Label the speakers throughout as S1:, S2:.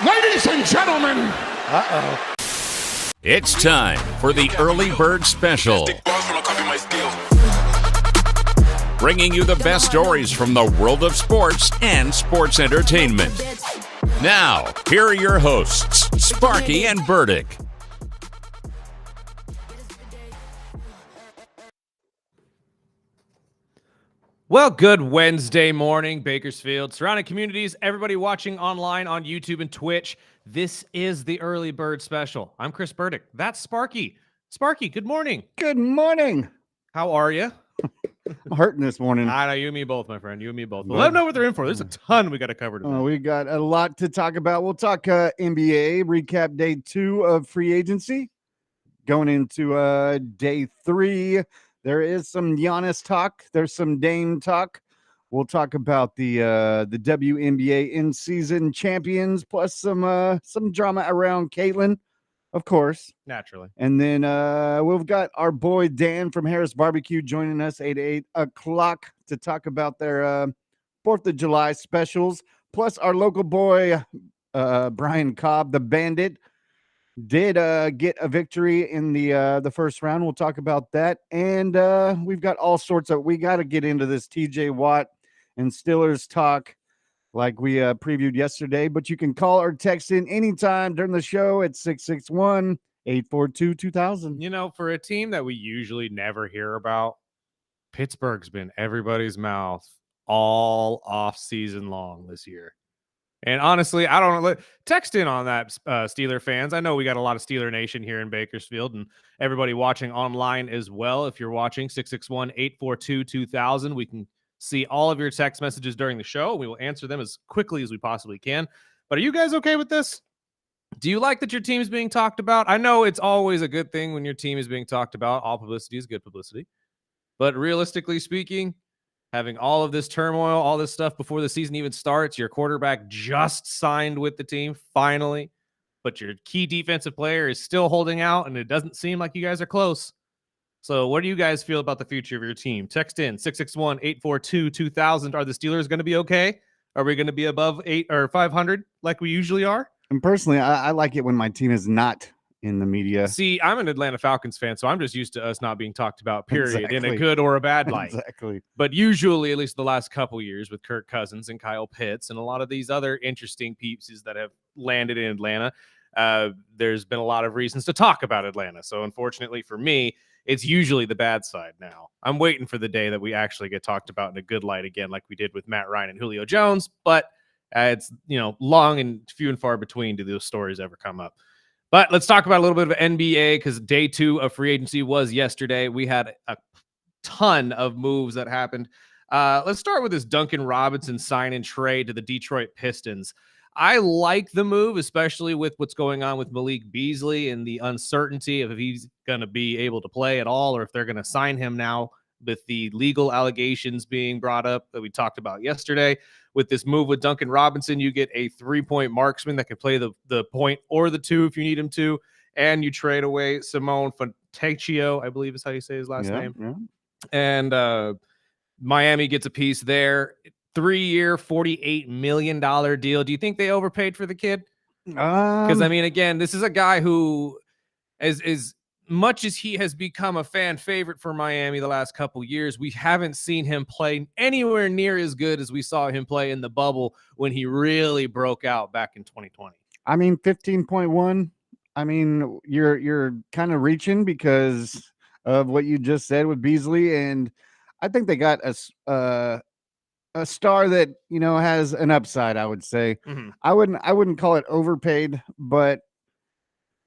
S1: Ladies and gentlemen.
S2: Uh-oh.
S3: It's time for the Early Bird Special. Bringing you the best stories from the world of sports and sports entertainment. Now, here are your hosts, Sparky and Burdick.
S4: Well, good Wednesday morning, Bakersfield, surrounding communities, everybody watching online on YouTube and Twitch. This is the Early Bird Special. I'm Chris Burdick. That's Sparky. Sparky, good morning.
S2: Good morning.
S4: How are you?
S2: I'm hurting this morning.
S4: I know, you and me both, my friend. You and me both. Let them know what they're in for. There's a ton we got to cover today.
S2: We got a lot to talk about. We'll talk NBA, recap day 2 of free agency. Going into day 3. There is some Giannis talk. There's some Dame talk. We'll talk about the WNBA in-season champions, plus some drama around Caitlin, of course.
S4: Naturally.
S2: And then we've got our boy Dan from Harris Barbecue joining us 8 o'clock to talk about their 4th of July specials. Plus our local boy, Brian Cobb, the Bandit, did get a victory in the first round. We'll talk about that. And we've got all sorts of, we got to get into this TJ Watt and Steelers talk like we previewed yesterday. But you can call or text in anytime during the show at 661-842-2000.
S4: You know, for a team that we usually never hear about, Pittsburgh's been everybody's mouth all off season long this year. And honestly, I don't know. Text in on that, Steeler fans. I know we got a lot of Steeler Nation here in Bakersfield and everybody watching online as well. If you're watching, 661-842-2000. We can see all of your text messages during the show. We will answer them as quickly as we possibly can. But are you guys okay with this? Do you like that your team is being talked about? I know it's always a good thing when your team is being talked about. All publicity is good publicity. But realistically speaking, having all of this turmoil, all this stuff before the season even starts, your quarterback just signed with the team, finally, but your key defensive player is still holding out, and it doesn't seem like you guys are close. So what do you guys feel about the future of your team? Text in 661-842-2000. Are the Steelers going to be okay? Are we going to be above 8 or 500 like we usually are?
S2: And personally, I like it when my team is not in the media.
S4: See, I'm an Atlanta Falcons fan, so I'm just used to us not being talked about, period,
S2: Exactly.
S4: in a good or a bad light.
S2: Exactly.
S4: But usually, at least the last couple years with Kirk Cousins and Kyle Pitts and a lot of these other interesting pieces that have landed in Atlanta, there's been a lot of reasons to talk about Atlanta. So unfortunately for me, it's usually the bad side now. I'm waiting for the day that we actually get talked about in a good light again, like we did with Matt Ryan and Julio Jones. But it's, long and few and far between do those stories ever come up. But let's talk about a little bit of NBA because day 2 of free agency was yesterday. We had a ton of moves that happened. Let's start with this Duncan Robinson sign and trade to the Detroit Pistons. I like the move, especially with what's going on with Malik Beasley and the uncertainty of if he's going to be able to play at all or if they're going to sign him now with the legal allegations being brought up that we talked about yesterday. With this move with Duncan Robinson, you get a 3-point marksman that can play the point or the 2 if you need him to, and you trade away Simone Fontecchio, I believe is how you say his last name.
S2: Yeah.
S4: And Miami gets a piece there. 3-year, $48 million deal. Do you think they overpaid for the kid? Because, again, this is a guy who, as much as he has become a fan favorite for Miami the last couple years, we haven't seen him play anywhere near as good as we saw him play in the bubble when he really broke out back in 2020.
S2: 15.1. You're kind of reaching because of what you just said with Beasley, and I think they got a star that has an upside. I would say I wouldn't call it overpaid, but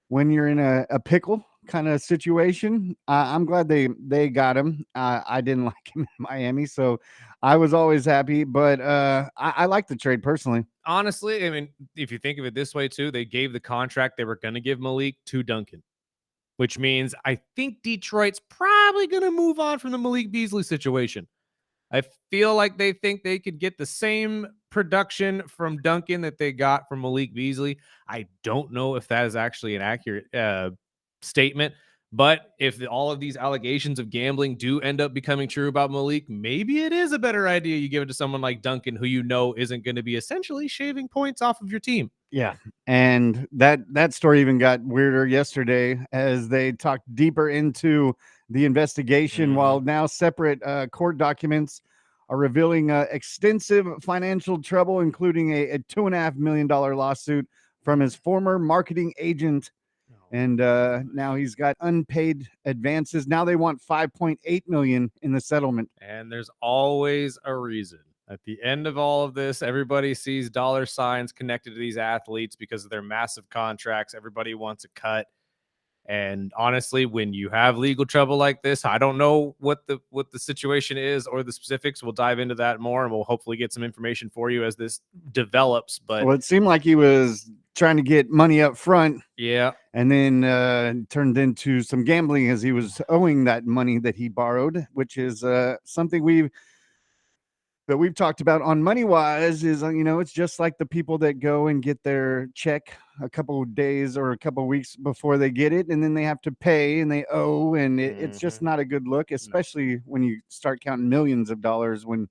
S2: when you're in a pickle kind of situation, I'm glad they got him. I didn't like him in Miami, so I was always happy, but I like the trade personally.
S4: Honestly, if you think of it this way too, they gave the contract they were going to give Malik to Duncan, which means I think Detroit's probably going to move on from the Malik Beasley situation. I feel like they think they could get the same production from Duncan that they got from Malik Beasley. I don't know if that is actually an accurate statement, but if all of these allegations of gambling do end up becoming true about Malik, maybe it is a better idea you give it to someone like Duncan, who isn't going to be essentially shaving points off of your team.
S2: Yeah. And that story even got weirder yesterday as they talked deeper into the investigation, while now separate court documents are revealing extensive financial trouble, including a $2.5 million lawsuit from his former marketing agent. And now he's got unpaid advances. Now they want 5.8 million in the settlement.
S4: And there's always a reason. At the end of all of this, everybody sees dollar signs connected to these athletes because of their massive contracts. Everybody wants a cut. And honestly, when you have legal trouble like this, I don't know what the situation is or the specifics. We'll dive into that more, and we'll hopefully get some information for you as this develops. But
S2: Well, it seemed like he was trying to get money up front,
S4: yeah,
S2: and then turned into some gambling as he was owing that money that he borrowed, which is something we've talked about on Money Wise. Is it's just like the people that go and get their check a couple of days or a couple of weeks before they get it, and then they have to pay and they owe, and it's just not a good look, especially when you start counting millions of dollars when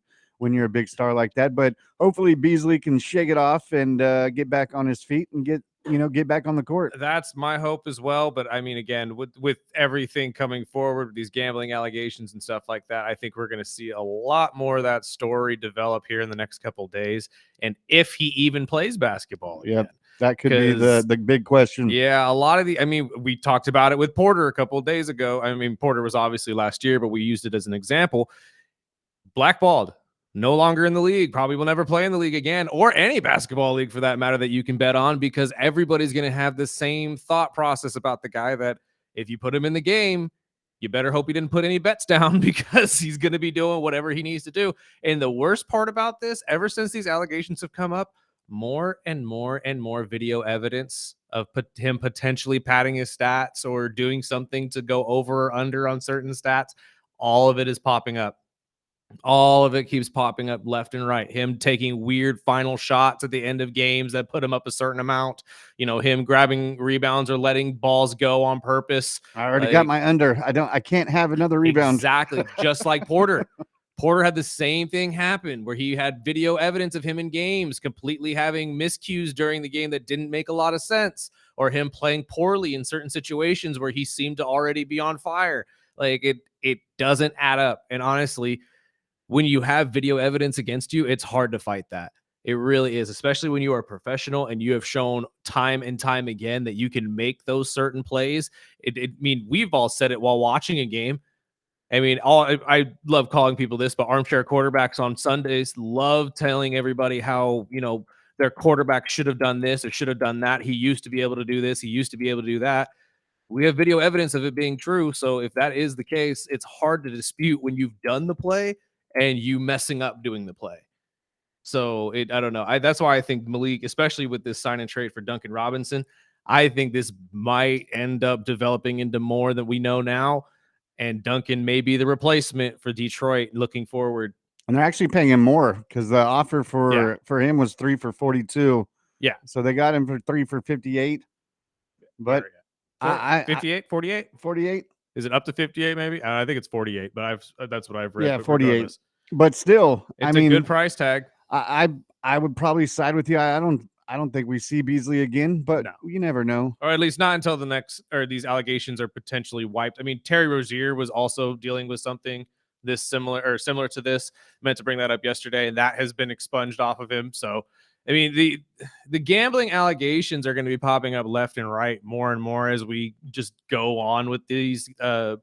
S2: you're a big star like that. But hopefully Beasley can shake it off and get back on his feet and get back on the court.
S4: That's my hope as well. But I mean, again, with everything coming forward with these gambling allegations and stuff like that, I think we're going to see a lot more of that story develop here in the next couple of days. And if he even plays basketball again.
S2: Yep. That could be the big question.
S4: Yeah, a lot of I mean, we talked about it with Porter a couple of days ago. I mean, Porter was obviously last year, but we used it as an example. Blackballed. No longer in the league, probably will never play in the league again, or any basketball league for that matter that you can bet on, because everybody's going to have the same thought process about the guy that if you put him in the game, you better hope he didn't put any bets down because he's going to be doing whatever he needs to do. And the worst part about this, ever since these allegations have come up, more and more and more video evidence of him potentially padding his stats or doing something to go over or under on certain stats, all of it is popping up. All of it keeps popping up left and right. Him taking weird final shots at the end of games that put him up a certain amount. Him grabbing rebounds or letting balls go on purpose.
S2: I already got my under. I can't have another rebound.
S4: Exactly. Just like Porter. Porter had the same thing happen where he had video evidence of him in games completely having miscues during the game that didn't make a lot of sense, or him playing poorly in certain situations where he seemed to already be on fire. Like it doesn't add up. And honestly, when you have video evidence against you, it's hard to fight that. It really is, especially when you are a professional and you have shown time and time again that you can make those certain plays. I mean, we've all said it while watching a game. I mean, I love calling people this, but armchair quarterbacks on Sundays love telling everybody how, their quarterback should have done this or should have done that. He used to be able to do this. He used to be able to do that. We have video evidence of it being true. So if that is the case, it's hard to dispute when you've done the play and you messing up doing the play. So I don't know. That's why I think Malik, especially with this sign and trade for Duncan Robinson, I think this might end up developing into more than we know now. And Duncan may be the replacement for Detroit looking forward.
S2: And they're actually paying him more because the offer for him was 3 for 42.
S4: Yeah.
S2: So they got him for 3 for 58. But
S4: 58, 48,
S2: 48.
S4: Is it up to 58 maybe? I think it's 48, but that's what I've read.
S2: Yeah, 48. But still,
S4: it's a good price tag.
S2: I would probably side with you. I don't think we see Beasley again, but you never know.
S4: Or at least not until these allegations are potentially wiped. I mean, Terry Rozier was also dealing with something similar to this. I meant to bring that up yesterday, and that has been expunged off of him. So, I mean, the gambling allegations are going to be popping up left and right more and more as we just go on with these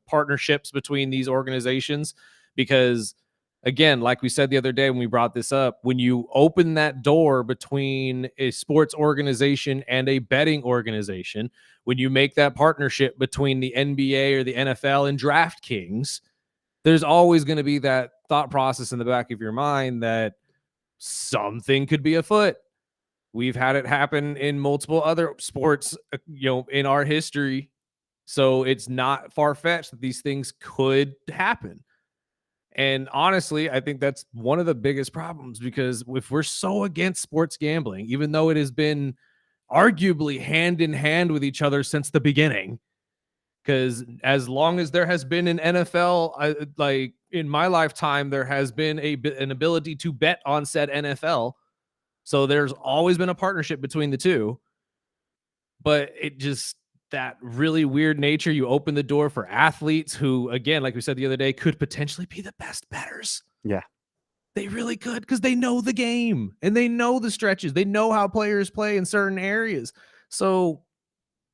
S4: partnerships between these organizations. Because, again, like we said the other day when we brought this up, when you open that door between a sports organization and a betting organization, when you make that partnership between the NBA or the NFL and DraftKings, there's always going to be that thought process in the back of your mind that something could be afoot. We've had it happen in multiple other sports, in our history. So it's not far-fetched that these things could happen. And honestly, I think that's one of the biggest problems, because if we're so against sports gambling, even though it has been arguably hand in hand with each other since the beginning, because as long as there has been an NFL, like in my lifetime, there has been an ability to bet on said NFL. So there's always been a partnership between the two, but it just that really weird nature. You open the door for athletes who, again, like we said the other day, could potentially be the best bettors.
S2: Yeah.
S4: They really could because they know the game and they know the stretches. They know how players play in certain areas. So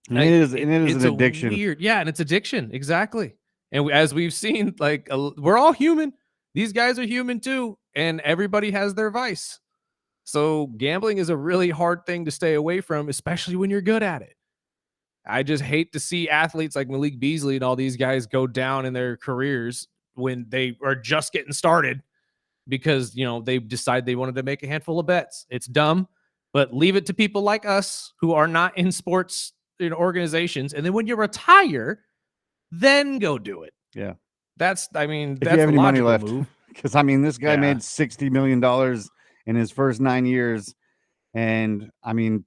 S2: And it is an
S4: it's a
S2: addiction.
S4: weird, yeah, and it's addiction exactly. And as we've seen, like we're all human. These guys are human too, and everybody has their vice. So gambling is a really hard thing to stay away from, especially when you're good at it. I just hate to see athletes like Malik Beasley and all these guys go down in their careers when they are just getting started because, they decide they wanted to make a handful of bets. It's dumb, but leave it to people like us who are not in sports organizations. And then when you retire, then go do it.
S2: Yeah.
S4: That's
S2: If you have
S4: the
S2: any money
S4: logical
S2: left.
S4: move.
S2: Because this guy
S4: Yeah.
S2: made $60 million in his first 9 years. And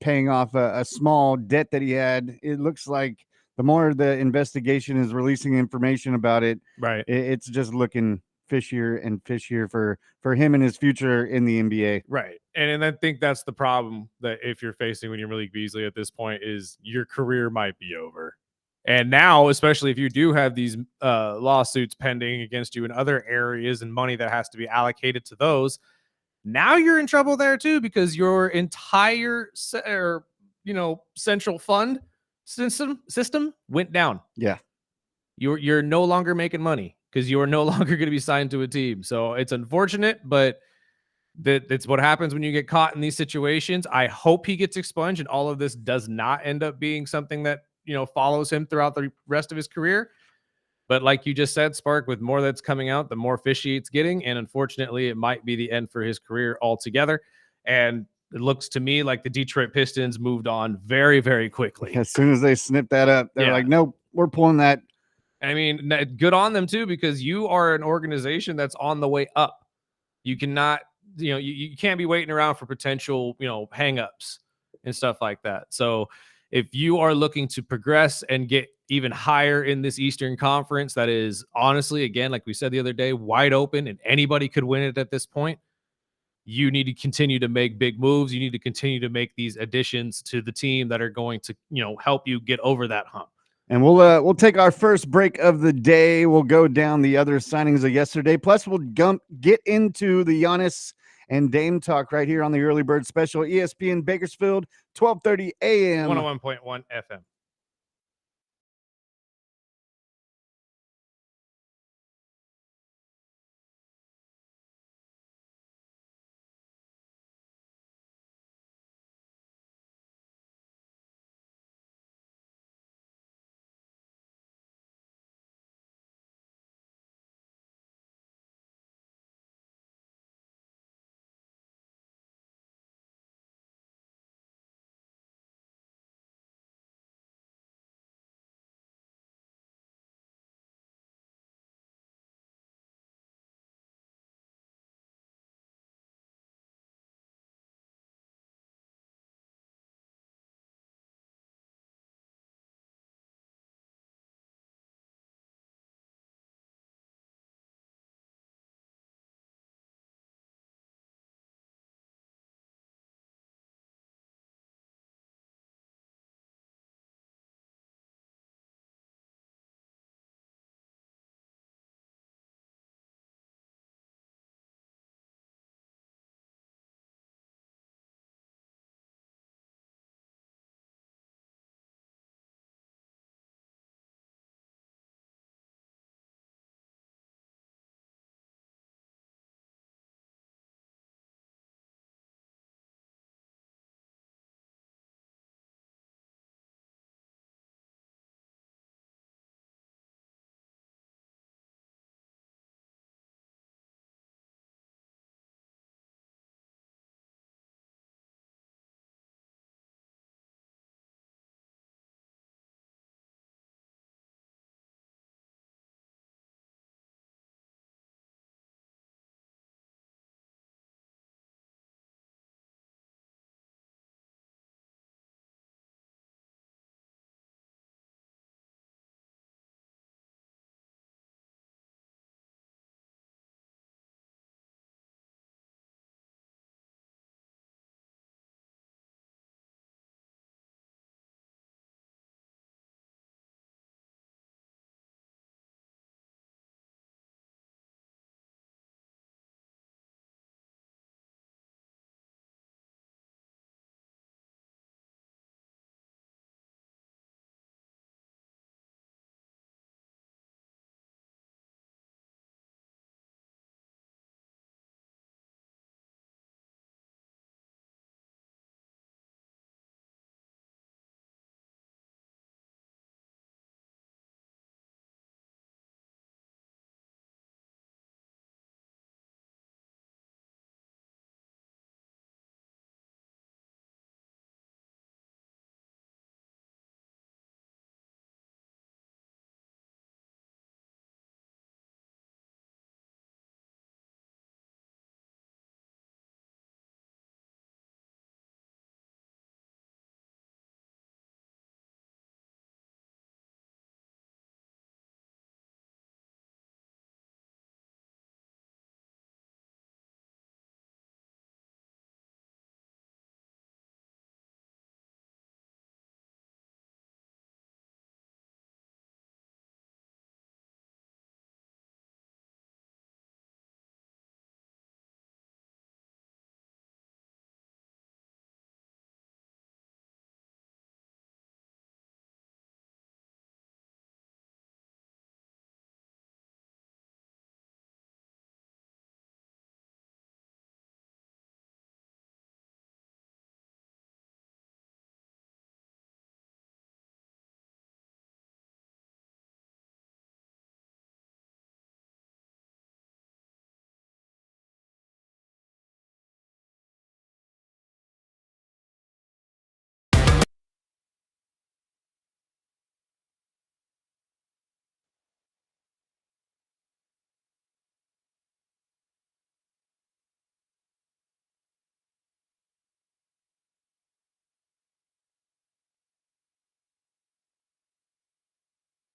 S2: paying off a small debt that he had, it looks like the more the investigation is releasing information about it,
S4: Right.
S2: it's just looking fishier and fishier for him and his future in the NBA.
S4: Right. And I think that's the problem that if you're facing when you're Malik Beasley at this point is your career might be over. And now, especially if you do have these lawsuits pending against you in other areas and money that has to be allocated to those, now you're in trouble there too because your entire central fund system went down.
S2: Yeah.
S4: You're no longer making money because you are no longer going to be signed to a team. So it's unfortunate, but that's what happens when you get caught in these situations. I hope he gets expunged and all of this does not end up being something that follows him throughout the rest of his career. But like you just said, Spark, with more that's coming out, the more fishy it's getting. And unfortunately, it might be the end for his career altogether. And it looks to me like the Detroit Pistons moved on very, very quickly.
S2: As soon as they snipped that up, they're like, nope, we're pulling that.
S4: I mean, good on them too, because you are an organization that's on the way up. You cannot, you can't be waiting around for potential, hangups and stuff like that. So if you are looking to progress and get even higher in this Eastern Conference, that is honestly, again, like we said the other day, wide open and anybody could win it at this point. You need to continue to make big moves. You need to continue to make these additions to the team that are going to, help you get over that hump.
S2: And we'll take our first break of the day. We'll go down the other signings of yesterday. Plus, we'll get into the Giannis and Dame talk right here on the Early Bird Special, ESPN Bakersfield, 12:30 a.m.
S4: 101.1 FM.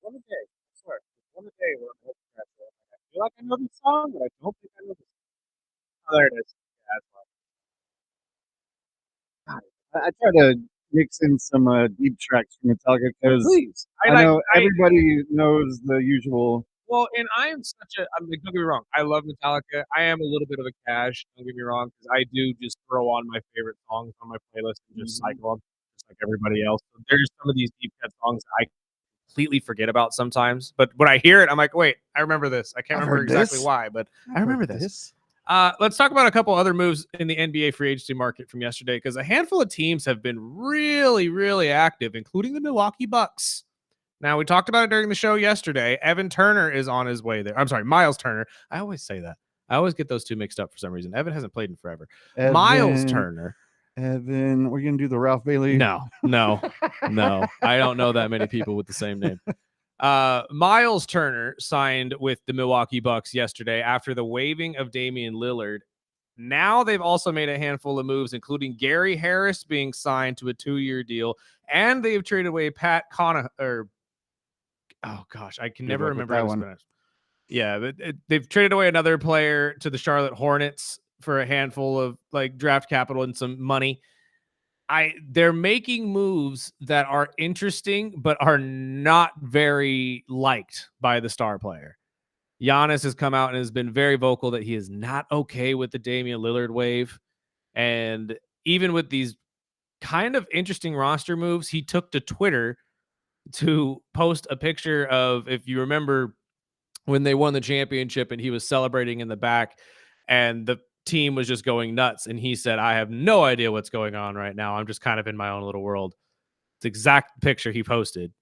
S4: one a day. I swear, one a day where I'm hoping that I feel like I know this song, but I don't think I know this. Oh, there it is. Yeah, that's
S2: I try to mix in some deep tracks from Metallica because
S4: please.
S2: I know everybody knows the usual.
S4: Well, and I am such a. I'm like, don't get me wrong. I love Metallica. I am a little bit of a cash. Don't get me wrong, because I do just throw on my favorite songs on my playlist and just cycle them, just like everybody else. So there's some of these deep cut songs I completely forget about sometimes. But when I hear it, I'm like, wait, I remember this. I can't
S2: I've
S4: remember
S2: heard
S4: exactly
S2: this.
S4: why, but I remember this. Let's talk about a couple other moves in the NBA free agency market from yesterday, because a handful of teams have been really, really active, including the Milwaukee Bucks. Now, we talked about it during the show yesterday. Evan Turner is on his way there. I'm sorry, Miles Turner. I always say that. I always get those two mixed up for some reason. Evan hasn't played in forever. Miles Turner.
S2: Evan, we're gonna do the Ralph Bailey.
S4: No. I don't know that many people with the same name. Miles Turner signed with the Milwaukee Bucks yesterday after the waiving of Damian Lillard. Now they've also made a handful of moves, including Gary Harris being signed to a 2-year deal, and they've traded away Pat Connaughton. Oh gosh, I can never remember
S2: that
S4: how to
S2: one.
S4: pronounce. Yeah, but they've traded away another player to the Charlotte Hornets for a handful of like draft capital and some money. They're making moves that are interesting, but are not very liked by the star player. Giannis has come out and has been very vocal that he is not okay with the Damian Lillard wave. And even with these kind of interesting roster moves, he took to Twitter to post a picture of, if you remember, when they won the championship and he was celebrating in the back and the team was just going nuts. And he said, I have no idea what's going on right now. I'm just kind of in my own little world. It's the exact picture he posted.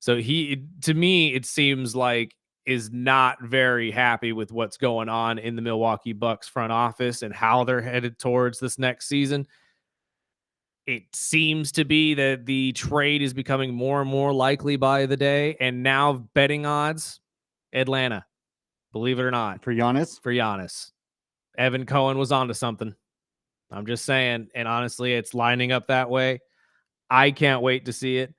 S4: So to me, it seems like is not very happy with what's going on in the Milwaukee Bucks front office and how they're headed towards this next season. It seems to be that the trade is becoming more and more likely by the day. And now betting odds, Atlanta, believe it or not.
S2: For Giannis?
S4: Evan Cohen was onto something. I'm just saying. And honestly, it's lining up that way. I can't wait to see it.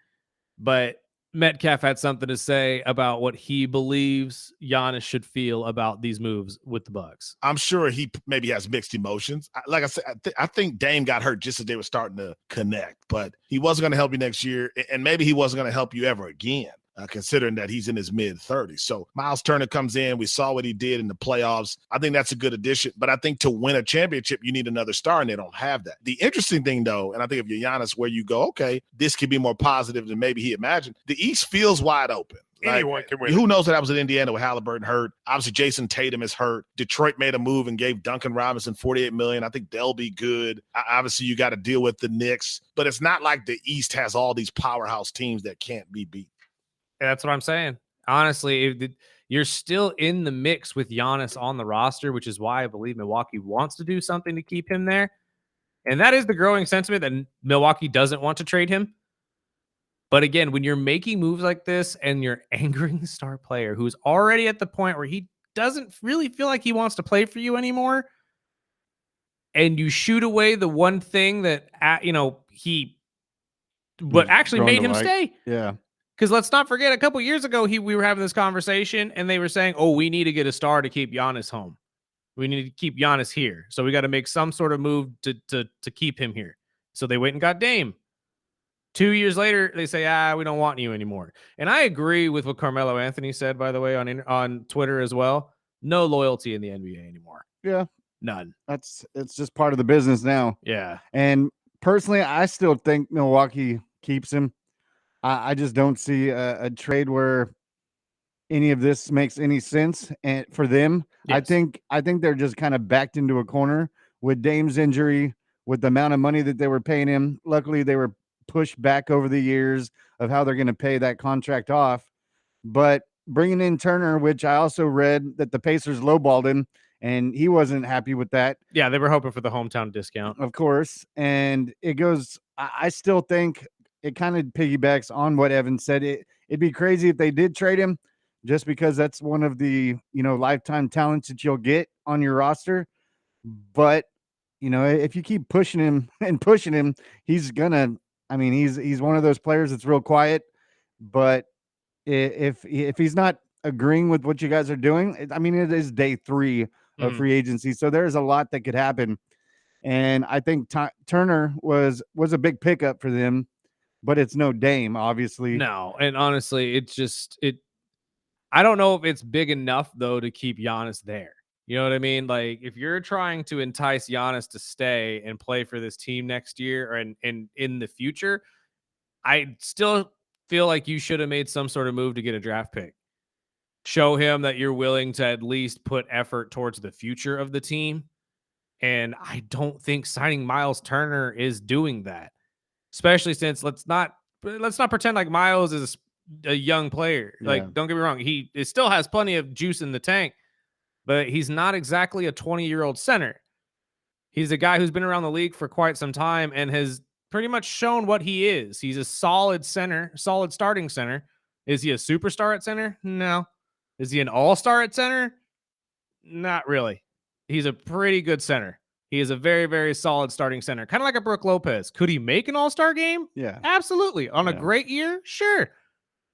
S4: But Metcalf had something to say about what he believes Giannis should feel about these moves with the Bucks.
S1: I'm sure he maybe has mixed emotions. Like I said, I think Dame got hurt just as they were starting to connect, but he wasn't going to help you next year, and maybe he wasn't going to help you ever again. Considering that he's in his mid-30s. So Miles Turner comes in. We saw what he did in the playoffs. I think that's a good addition. But I think to win a championship, you need another star, and they don't have that. The interesting thing, though, and I think if you're Giannis, where you go, okay, this could be more positive than maybe he imagined. The East feels wide open.
S5: Anyone can win.
S1: Who knows that I was in Indiana with Halliburton hurt? Obviously, Jason Tatum is hurt. Detroit made a move and gave Duncan Robinson $48 million. I think they'll be good. Obviously, you got to deal with the Knicks. But it's not like the East has all these powerhouse teams that can't be beat.
S4: That's what I'm saying. Honestly, you're still in the mix with Giannis on the roster, which is why I believe Milwaukee wants to do something to keep him there. And that is the growing sentiment that Milwaukee doesn't want to trade him. But again, when you're making moves like this and you're angering the star player who's already at the point where he doesn't really feel like he wants to play for you anymore, and you shoot away the one thing that, what actually made him stay.
S2: Yeah.
S4: Because let's not forget, a couple years ago, we were having this conversation, and they were saying, "Oh, we need to get a star to keep Giannis home. We need to keep Giannis here. So we got to make some sort of move to keep him here." So they went and got Dame. 2 years later, they say, "We don't want you anymore." And I agree with what Carmelo Anthony said, by the way, on Twitter as well. No loyalty in the NBA anymore.
S2: Yeah.
S4: None.
S2: It's just part of the business now.
S4: Yeah.
S2: And personally, I still think Milwaukee keeps him. I just don't see a trade where any of this makes any sense and for them.
S4: Yes.
S2: I think they're just kind of backed into a corner with Dame's injury, with the amount of money that they were paying him. Luckily, they were pushed back over the years of how they're going to pay that contract off. But bringing in Turner, which I also read that the Pacers lowballed him, and he wasn't happy with that.
S4: Yeah, they were hoping for the hometown discount.
S2: Of course. And it goes, I still think it kind of piggybacks on what Evan said. It'd be crazy if they did trade him, just because that's one of the, lifetime talents that you'll get on your roster. But, if you keep pushing him and pushing him, he's one of those players that's real quiet, but if he's not agreeing with what you guys are doing, I mean, it is day 3 of free agency, so there's a lot that could happen. And I think Turner was a big pickup for them, but it's no Dame, obviously.
S4: No, and honestly, it's just I don't know if it's big enough though to keep Giannis there. You know what I mean? Like if you're trying to entice Giannis to stay and play for this team next year and in the future, I still feel like you should have made some sort of move to get a draft pick. Show him that you're willing to at least put effort towards the future of the team. And I don't think signing Miles Turner is doing that, especially since let's not pretend like Miles is a young player.
S2: Yeah.
S4: Like, don't get me wrong, he still has plenty of juice in the tank, but he's not exactly a 20-year-old center. He's a guy who's been around the league for quite some time and has pretty much shown what he is. He's a solid center, solid starting center. Is he a superstar at center? No. Is he an all-star at center? Not really. He's a pretty good center. He is a very, very solid starting center, kind of like a Brook Lopez. Could he make an all-star game?
S2: Yeah.
S4: Absolutely. On a great year? Sure.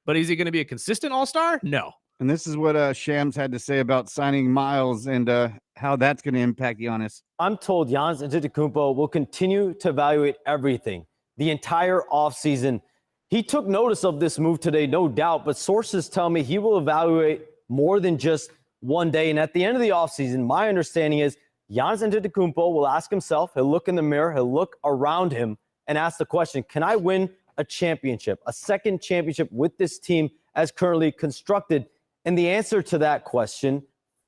S4: But is he going to be a consistent all-star? No.
S2: And this is what Shams had to say about signing Miles and how that's going to impact Giannis.
S5: I'm told Giannis Antetokounmpo will continue to evaluate everything the entire offseason. He took notice of this move today, no doubt, but sources tell me he will evaluate more than just one day. And at the end of the offseason, my understanding is Giannis Antetokounmpo will ask himself, he'll look in the mirror, he'll look around him and ask the question, can I win a championship, a second championship with this team as currently constructed? And the answer to that question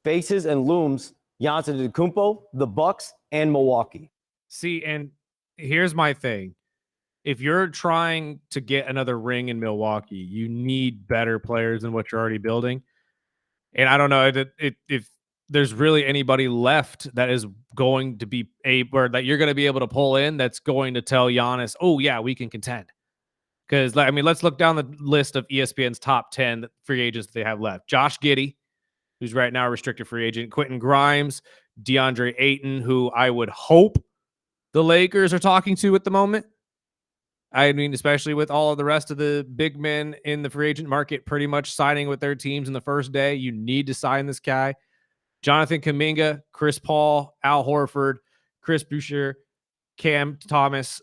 S5: faces and looms Giannis Antetokounmpo, the Bucks, and Milwaukee.
S4: See, and here's my thing. If you're trying to get another ring in Milwaukee, you need better players than what you're already building. And I don't know if there's really anybody left that is going to be or that you're going to be able to pull in that's going to tell Giannis, oh, yeah, we can contend. Because, I mean, let's look down the list of ESPN's top 10 free agents that they have left. Josh Giddey, who's right now a restricted free agent. Quentin Grimes, DeAndre Ayton, who I would hope the Lakers are talking to at the moment. I mean, especially with all of the rest of the big men in the free agent market pretty much signing with their teams in the first day. You need to sign this guy. Jonathan Kuminga, Chris Paul, Al Horford, Chris Boucher, Cam Thomas,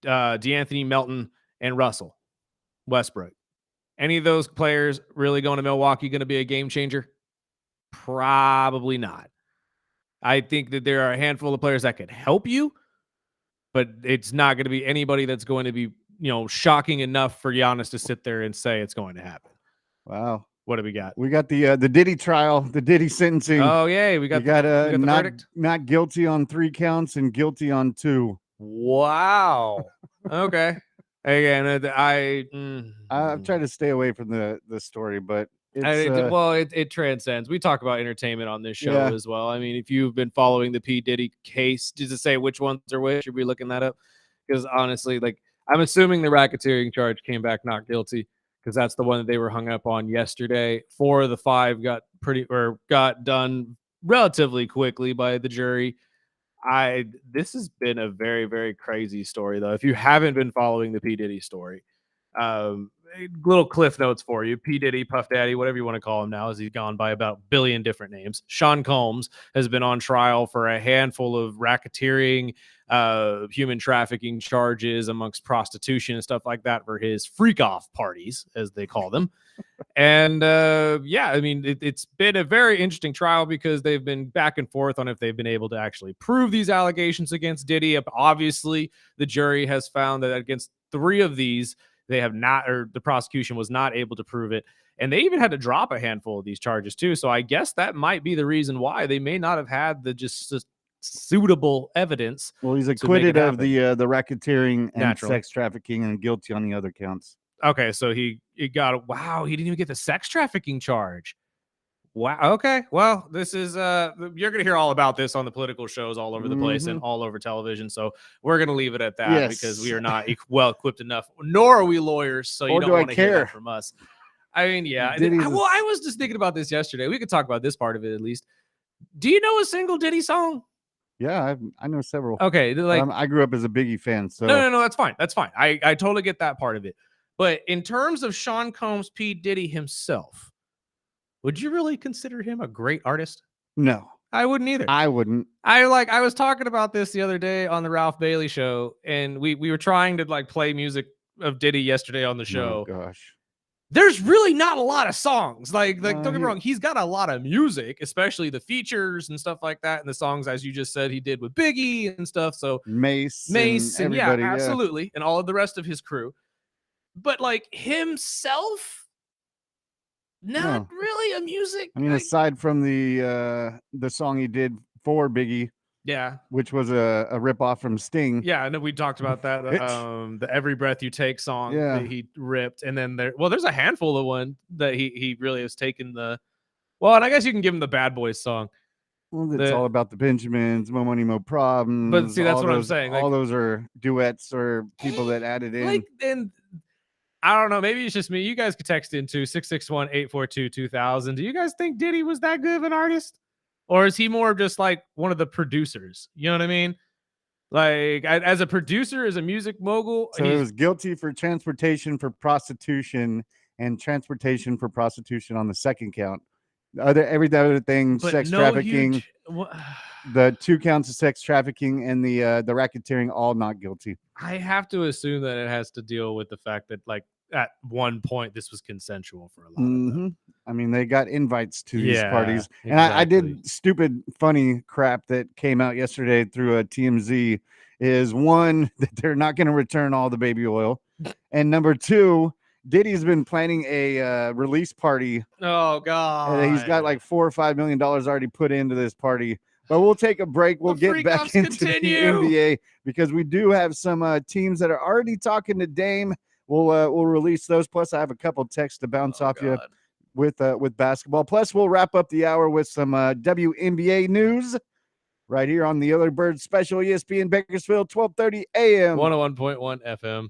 S4: DeAnthony Melton, and Russell Westbrook. Any of those players really going to Milwaukee going to be a game changer? Probably not. I think that there are a handful of players that could help you, but it's not going to be anybody that's going to be, shocking enough for Giannis to sit there and say it's going to happen.
S2: Wow.
S4: What do we got?
S2: We got the Diddy trial, the Diddy sentencing.
S4: Oh, yeah. We got the
S2: not guilty on 3 counts and guilty on 2.
S4: Wow. Okay. Again,
S2: I've tried to stay away from the story, but
S4: it transcends. We talk about entertainment on this show as well. I mean, if you've been following the P. Diddy case, does it say which ones are which? Should we be looking that up? Because honestly, I'm assuming the racketeering charge came back not guilty because that's the one that they were hung up on yesterday. 4 of the 5 got done relatively quickly by the jury. This has been a very, very crazy story, though. If you haven't been following the P. Diddy story, little cliff notes for you. P. Diddy, Puff Daddy, whatever you want to call him now, as he's gone by about a billion different names. Sean Combs has been on trial for a handful of racketeering, human trafficking charges amongst prostitution and stuff like that for his freak-off parties, as they call them. And I mean, it's been a very interesting trial because they've been back and forth on if they've been able to actually prove these allegations against Diddy. Obviously, the jury has found that against 3 of these, they have not, or the prosecution was not able to prove it. And they even had to drop a handful of these charges too. So I guess that might be the reason why they may not have had the just suitable evidence.
S2: Well, he's acquitted of the racketeering and sex trafficking and guilty on the other counts.
S4: Okay, so he got wow, he didn't even get the sex trafficking charge. Wow. Okay. Well, this is you're gonna hear all about this on the political shows all over the place and all over television. So we're gonna leave it at that because we are not well equipped enough, nor are we lawyers. So you don't want to hear that from us. I mean, yeah. I was just thinking about this yesterday. We could talk about this part of it at least. Do you know a single Diddy song?
S2: Yeah, I know several.
S4: Okay,
S2: I grew up as a Biggie fan. So
S4: no, that's fine. That's fine. I totally get that part of it. But in terms of Sean Combs, P. Diddy himself, would you really consider him a great artist?
S2: No,
S4: I wouldn't either.
S2: I wouldn't.
S4: I was talking about this the other day on the Ralph Bailey show, and we were trying to like play music of Diddy yesterday on the show.
S2: Oh, gosh.
S4: There's really not a lot of songs. Like don't get me
S2: he-
S4: wrong, he's got a lot of music, especially the features and stuff like that, and the songs, as you just said, he did with Biggie and stuff. So
S2: Mace
S4: and yeah,
S2: everybody,
S4: absolutely, and all of the rest of his crew. But like himself, not
S2: No.
S4: really a music.
S2: I mean, aside from the song he did for Biggie,
S4: yeah,
S2: which was a ripoff from Sting.
S4: yeah, I know we talked about that. The "Every Breath You Take" song
S2: Yeah.
S4: that he ripped, and then there's a handful of one that he really has taken the. Well, and I guess you can give him the Bad Boys song.
S2: Well, it's all about the Benjamins, Mo Money, Mo Problems.
S4: But see, that's
S2: all
S4: what I'm
S2: those-
S4: saying,
S2: all
S4: like-
S2: those are duets or people that added in.
S4: Like, and I don't know, maybe it's just me. You guys could text into 661-842-2000. Do you guys think Diddy was that good of an artist? Or is he more of just like one of the producers? You know what I mean? Like as a producer, as a music mogul,
S2: So it was guilty for transportation for prostitution and transportation for prostitution on the second count. Every other thing,
S4: but
S2: sex
S4: no
S2: trafficking,
S4: huge- what-
S2: the 2 counts of sex trafficking and the racketeering, all not guilty.
S4: I have to assume that it has to deal with the fact that, like, at one point this was consensual for a lot of them.
S2: I mean, they got invites to these
S4: Yeah,
S2: parties, and I
S4: exactly.
S2: did stupid, funny crap that came out yesterday through a TMZ. Is one that they're not going to return all the baby oil, and number two, Diddy's been planning a release party.
S4: Oh God,
S2: He's got like $4 or $5 million already put into this party. But we'll take a break. We'll
S4: The
S2: get back
S4: freak-offs
S2: into
S4: continue.
S2: the NBA because we do have some teams that are already talking to Dame. We'll release those. Plus, I have a couple texts to bounce off you with basketball. Plus, we'll wrap up the hour with some WNBA news right here on the Other Bird Special, ESPN Bakersfield, 12:30 a.m.
S4: 101.1 FM.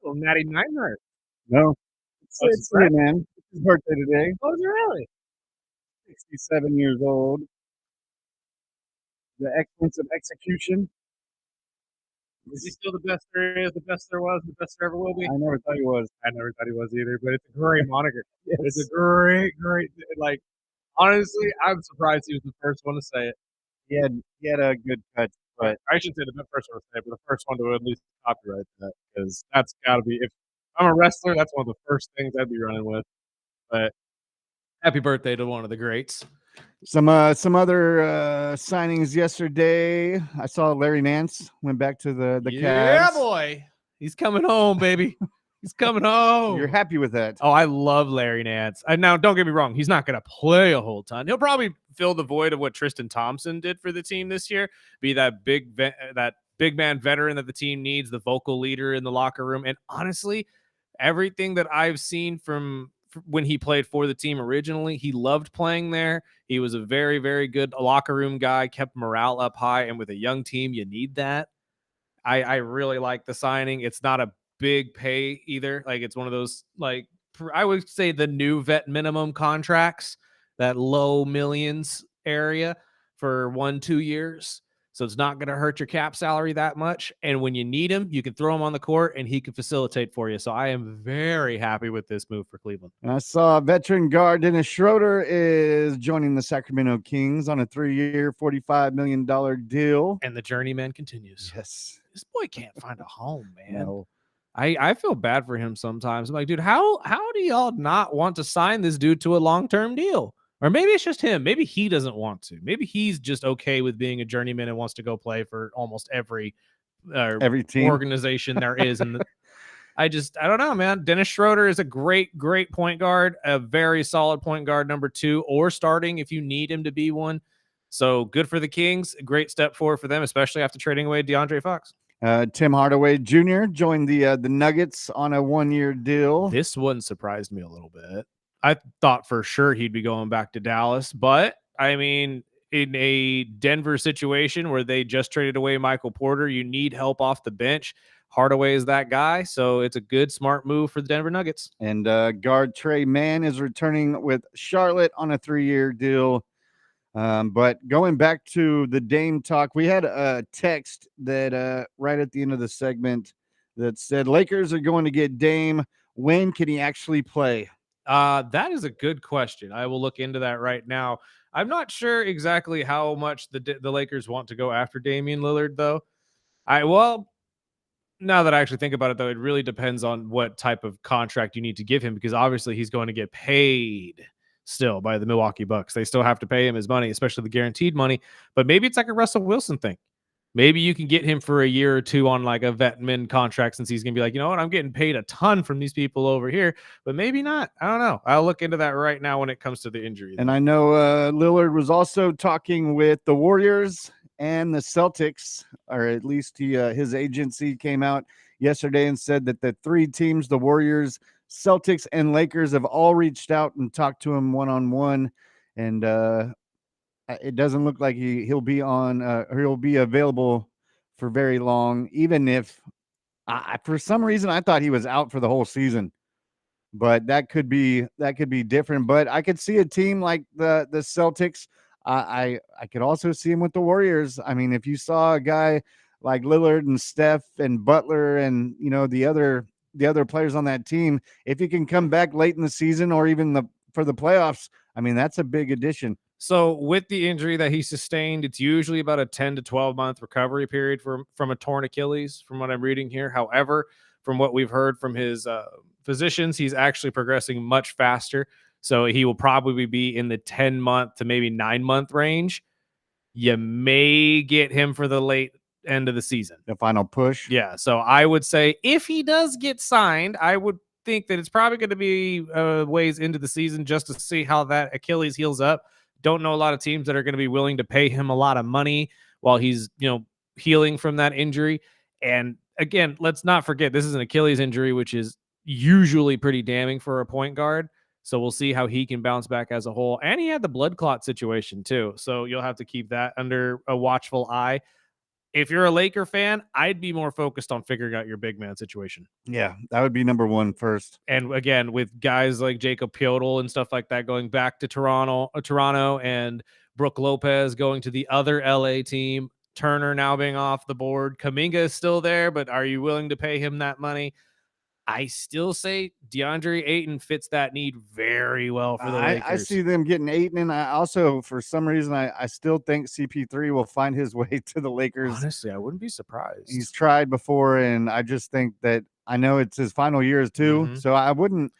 S4: Little Natty Niner.
S2: No. It's
S4: right.
S2: man. It's his birthday today.
S4: Oh, is it really?
S2: 67 years old. The excellence of execution.
S4: Is he still the best there is, the best there was, the best there ever will be?
S2: I never thought he was.
S4: I never thought he was either, but it's a great moniker.
S2: Yes.
S4: It's a great, like, honestly, I'm surprised he was the first one to say it.
S2: He had a good cut, but
S4: I shouldn't say the first one to say it, but the first one to at least copyright that, because that's got to be, if I'm a wrestler, that's one of the first things I'd be running with. But happy birthday to one of the greats.
S2: some other signings yesterday. I saw Larry Nance went back to the
S4: Yeah,
S2: Cavs.
S4: boy. He's coming home, baby. He's coming home.
S2: You're happy with that?
S4: Oh, I love Larry Nance. Now, don't get me wrong. He's not going to play a whole ton. He'll probably fill the void of what Tristan Thompson did for the team this year, be that big man veteran that the team needs, the vocal leader in the locker room. And honestly, everything that I've seen from when he played for the team originally, he loved playing there. He was a very, very good locker room guy, kept morale up high. And with a young team, you need that. I really like the signing. It's not a big pay either. Like, it's one of those, like, I would say the new vet minimum contracts, that low millions area for 1-2 years. So it's not going to hurt your cap salary that much. And when you need him, you can throw him on the court and he can facilitate for you. So I am very happy with this move for Cleveland.
S2: And I saw veteran guard Dennis Schroeder is joining the Sacramento Kings on a 3-year, $45 million deal.
S4: And the journeyman continues.
S2: Yes.
S4: This boy can't find a home, man.
S2: No.
S4: I feel bad for him sometimes. I'm like, dude, how do y'all not want to sign this dude to a long-term deal? Or maybe it's just him. Maybe he doesn't want to. Maybe he's just okay with being a journeyman and wants to go play for almost every
S2: team
S4: organization there is. And I don't know, man. Dennis Schroeder is a great point guard, a very solid point guard, number 2, or starting if you need him to be one. So good for the Kings. A great step forward for them, especially after trading away DeAndre Fox.
S2: Tim Hardaway Jr. joined the Nuggets on a 1-year deal.
S4: This one surprised me a little bit. I thought for sure he'd be going back to Dallas, but I mean, in a Denver situation where they just traded away Michael Porter, you need help off the bench. Hardaway is that guy, so it's a good, smart move for the Denver Nuggets.
S2: And guard Trey Mann is returning with Charlotte on a 3-year deal. But going back to the Dame talk, we had a text that right at the end of the segment that said Lakers are going to get Dame. When can he actually play?
S4: That is a good question. I will look into that right now. I'm not sure exactly how much the Lakers want to go after Damian Lillard, though. Now that I actually think about it, though, it really depends on what type of contract you need to give him, because obviously he's going to get paid still by the Milwaukee Bucks. They still have to pay him his money, especially the guaranteed money. But maybe it's like a Russell Wilson thing. Maybe you can get him for a year or two on like a vet min contract, since he's going to be like, you know what, I'm getting paid a ton from these people over here, but maybe not. I don't know. I'll look into that right now when it comes to the injury.
S2: And I know Lillard was also talking with the Warriors and the Celtics, or at least his agency came out yesterday and said that the 3 teams, the Warriors, Celtics, and Lakers, have all reached out and talked to him one-on-one. And it doesn't look like he'll be on or he'll be available for very long, even if for some reason I thought he was out for the whole season. But that could be different. But I could see a team like the Celtics. I could also see him with the Warriors. I mean, if you saw a guy like Lillard and Steph and Butler and the other players on that team, if he can come back late in the season or even for the playoffs, I mean, that's a big addition.
S4: So with the injury that he sustained, it's usually about a 10 to 12 month recovery period from a torn Achilles, from what I'm reading here. However, from what we've heard from his physicians, he's actually progressing much faster. So he will probably be in the 10-month to maybe 9-month range. You may get him for the late end of the season.
S2: The final push.
S4: Yeah. So I would say if he does get signed, I would think that it's probably going to be ways into the season just to see how that Achilles heals up. Don't know a lot of teams that are going to be willing to pay him a lot of money while he's, healing from that injury. And again, let's not forget, this is an Achilles injury, which is usually pretty damning for a point guard. So we'll see how he can bounce back as a whole. And he had the blood clot situation too. So you'll have to keep that under a watchful eye. If you're a Laker fan, I'd be more focused on figuring out your big man situation.
S2: Yeah, that would be number one first.
S4: And again, with guys like Jacob Poeltl and stuff like that going back to Toronto, and Brook Lopez going to the other LA team, Turner now being off the board, Kuminga is still there, but are you willing to pay him that money? I still say DeAndre Ayton fits that need very well for the Lakers.
S2: I see them getting Ayton, and I also, for some reason, I still think CP3 will find his way to the Lakers.
S4: Honestly, I wouldn't be surprised.
S2: He's tried before, and I just think that I know it's his final years too, so I wouldn't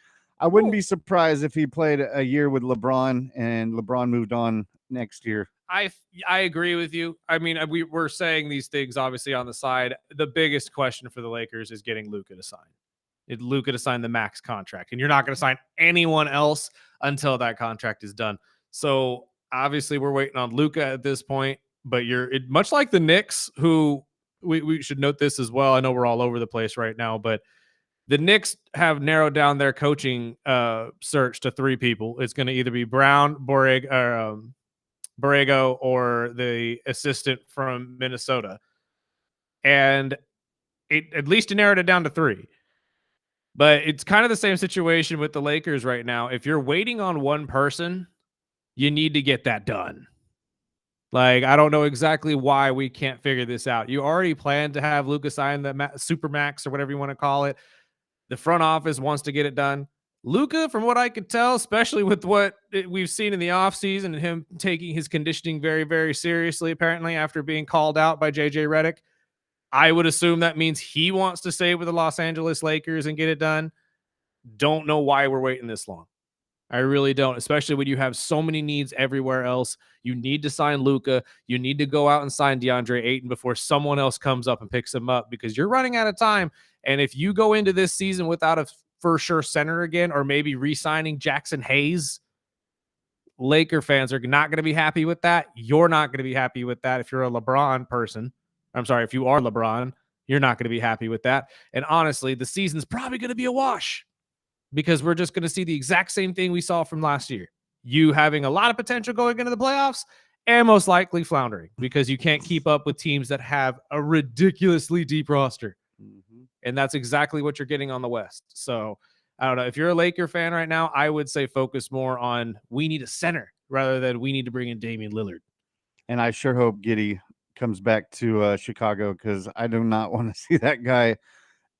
S2: be surprised if he played a year with LeBron and LeBron moved on next year.
S4: I agree with you. I mean, we're saying these things obviously on the side. The biggest question for the Lakers is getting Luka to sign. Luka to sign the max contract, and you're not going to sign anyone else until that contract is done. So obviously we're waiting on Luka at this point, but much like the Knicks, who we should note this as well. I know we're all over the place right now, but the Knicks have narrowed down their coaching search to 3 people. It's going to either be Brown, Borrego, or the assistant from Minnesota. And at least it narrowed it down to 3. But it's kind of the same situation with the Lakers right now. If you're waiting on one person, you need to get that done. Like, I don't know exactly why we can't figure this out. You already planned to have Luka sign the Supermax or whatever you want to call it. The front office wants to get it done. Luka, from what I could tell, especially with what we've seen in the offseason and him taking his conditioning very, very seriously, apparently, after being called out by JJ Redick, I would assume that means he wants to stay with the Los Angeles Lakers and get it done. Don't know why we're waiting this long. I really don't, especially when you have so many needs everywhere else. You need to sign Luka. You need to go out and sign DeAndre Ayton before someone else comes up and picks him up, because you're running out of time. And if you go into this season without a for sure center again, or maybe re-signing Jackson Hayes, Laker fans are not going to be happy with that. You're not going to be happy with that if you're a LeBron person. I'm sorry, if you are LeBron, you're not going to be happy with that. And honestly, the season's probably going to be a wash, because we're just going to see the exact same thing we saw from last year. You having a lot of potential going into the playoffs and most likely floundering because you can't keep up with teams that have a ridiculously deep roster. And that's exactly what you're getting on the West. So I don't know. If you're a Laker fan right now, I would say focus more on we need a center rather than we need to bring in Damian Lillard.
S2: And I sure hope Giddey comes back to Chicago, because I do not want to see that guy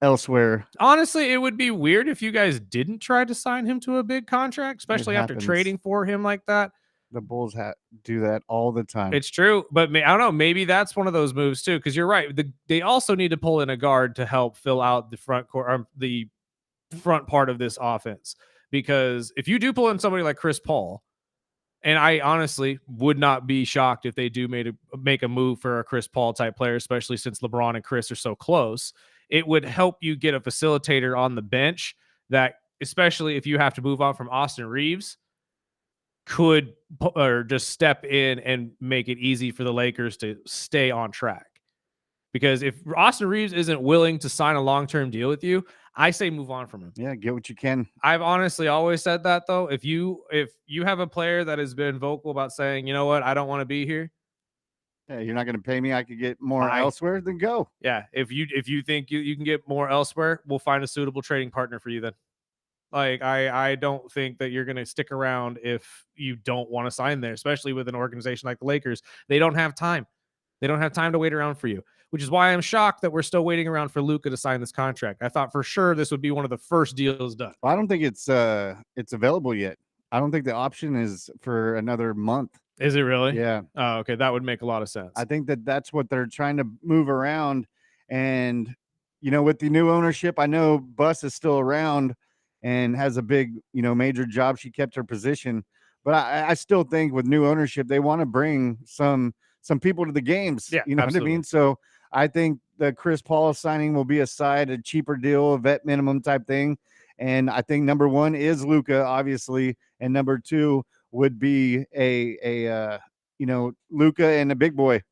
S2: elsewhere.
S4: Honestly, it would be weird if you guys didn't try to sign him to a big contract, especially after trading for him like that.
S2: The Bulls do that all the time.
S4: It's true, but I don't know. Maybe that's one of those moves too, because you're right. They also need to pull in a guard to help fill out the front court, the front part of this offense. Because if you do pull in somebody like Chris Paul, and I honestly would not be shocked if they do make a move for a Chris Paul type player, especially since LeBron and Chris are so close. It would help you get a facilitator on the bench that, especially if you have to move on from Austin Reeves, could or just step in and make it easy for the Lakers to stay on track. Because if Austin Reeves isn't willing to sign a long-term deal with you, I say move on from him.
S2: Yeah, get what you can.
S4: I've honestly always said that, though. If you have a player that has been vocal about saying, you know what, I don't want to be here.
S2: Yeah, you're not going to pay me. I could get more elsewhere. Then go.
S4: Yeah, if you think you can get more elsewhere, we'll find a suitable trading partner for you then. Like, I don't think that you're going to stick around if you don't want to sign there, especially with an organization like the Lakers. They don't have time. They don't have time to wait around for you, which is why I'm shocked that we're still waiting around for Luka to sign this contract. I thought for sure this would be one of the first deals done.
S2: Well, I don't think it's available yet. I don't think the option is for another month.
S4: Is it really?
S2: Yeah.
S4: Oh, okay. That would make a lot of sense.
S2: I think that's what they're trying to move around. And, with the new ownership, I know Buss is still around and has a big, major job. She kept her position. But I still think with new ownership, they want to bring some people to the games.
S4: Yeah,
S2: you know
S4: absolutely.
S2: what I mean? So I think the Chris Paul signing will be a cheaper deal, a vet minimum type thing. And I think number one is Luka, obviously. And number two would be a Luka and a big boy.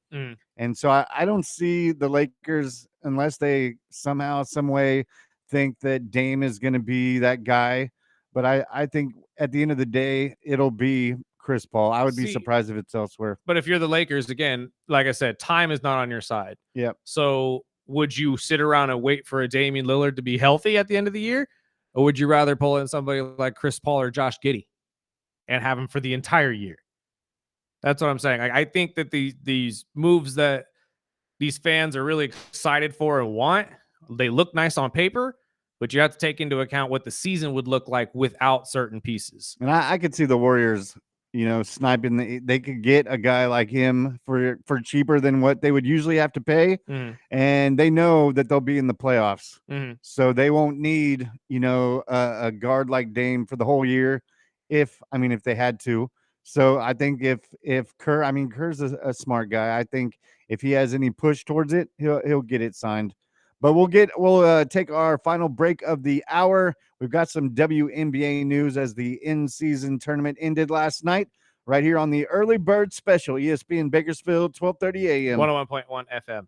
S2: And so I don't see the Lakers, unless they somehow, some way think that Dame is going to be that guy. But I think at the end of the day, it'll be Chris Paul. I would be
S4: See,
S2: surprised if it's elsewhere.
S4: But if you're the Lakers, again, like I said, time is not on your side.
S2: Yep.
S4: So would you sit around and wait for a Damian Lillard to be healthy at the end of the year? Or would you rather pull in somebody like Chris Paul or Josh Giddey and have him for the entire year? That's what I'm saying. I think that these moves that these fans are really excited for and want, they look nice on paper, but you have to take into account what the season would look like without certain pieces.
S2: And I could see the Warriors, sniping. They could get a guy like him for cheaper than what they would usually have to pay, and they know that they'll be in the playoffs, so they won't need a guard like Dame for the whole year, if they had to. So I think if Kerr's a smart guy. I think if he has any push towards it, he'll get it signed. But we'll take our final break of the hour. We've got some WNBA news as the in-season tournament ended last night, right here on the Early Bird Special, ESPN Bakersfield, 12:30 a.m.
S4: 101.1 FM.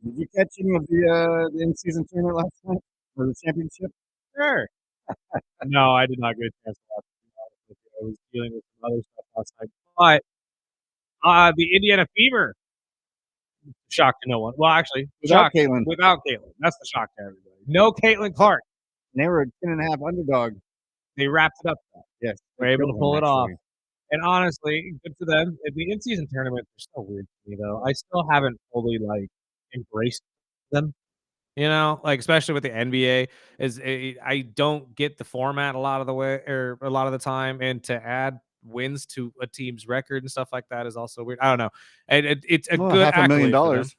S2: Did you catch any of the in-season tournament last night or the championship?
S4: Sure. No, I did not get a chance to watch it. I was dealing with some other stuff last night. But the Indiana Fever, shock to no one. Well, actually,
S2: Without
S4: shock
S2: Caitlin.
S4: without Caitlin. That's the shock to everybody. No Caitlin Clark.
S2: And they were a 10.5 underdog.
S4: they wrapped it up.
S2: Yes,
S4: We're able to
S2: good
S4: pull
S2: one,
S4: it off.
S2: actually.
S4: And honestly, good for them. The in-season tournaments are so weird to me, though. I still haven't fully like embraced them. Like especially with the NBA, I don't get the format a lot of the way or a lot of the time, and to add wins to a team's record and stuff like that is also weird. I don't know, and it's a
S2: Well,
S4: good
S2: $500,000.
S4: accolade for them.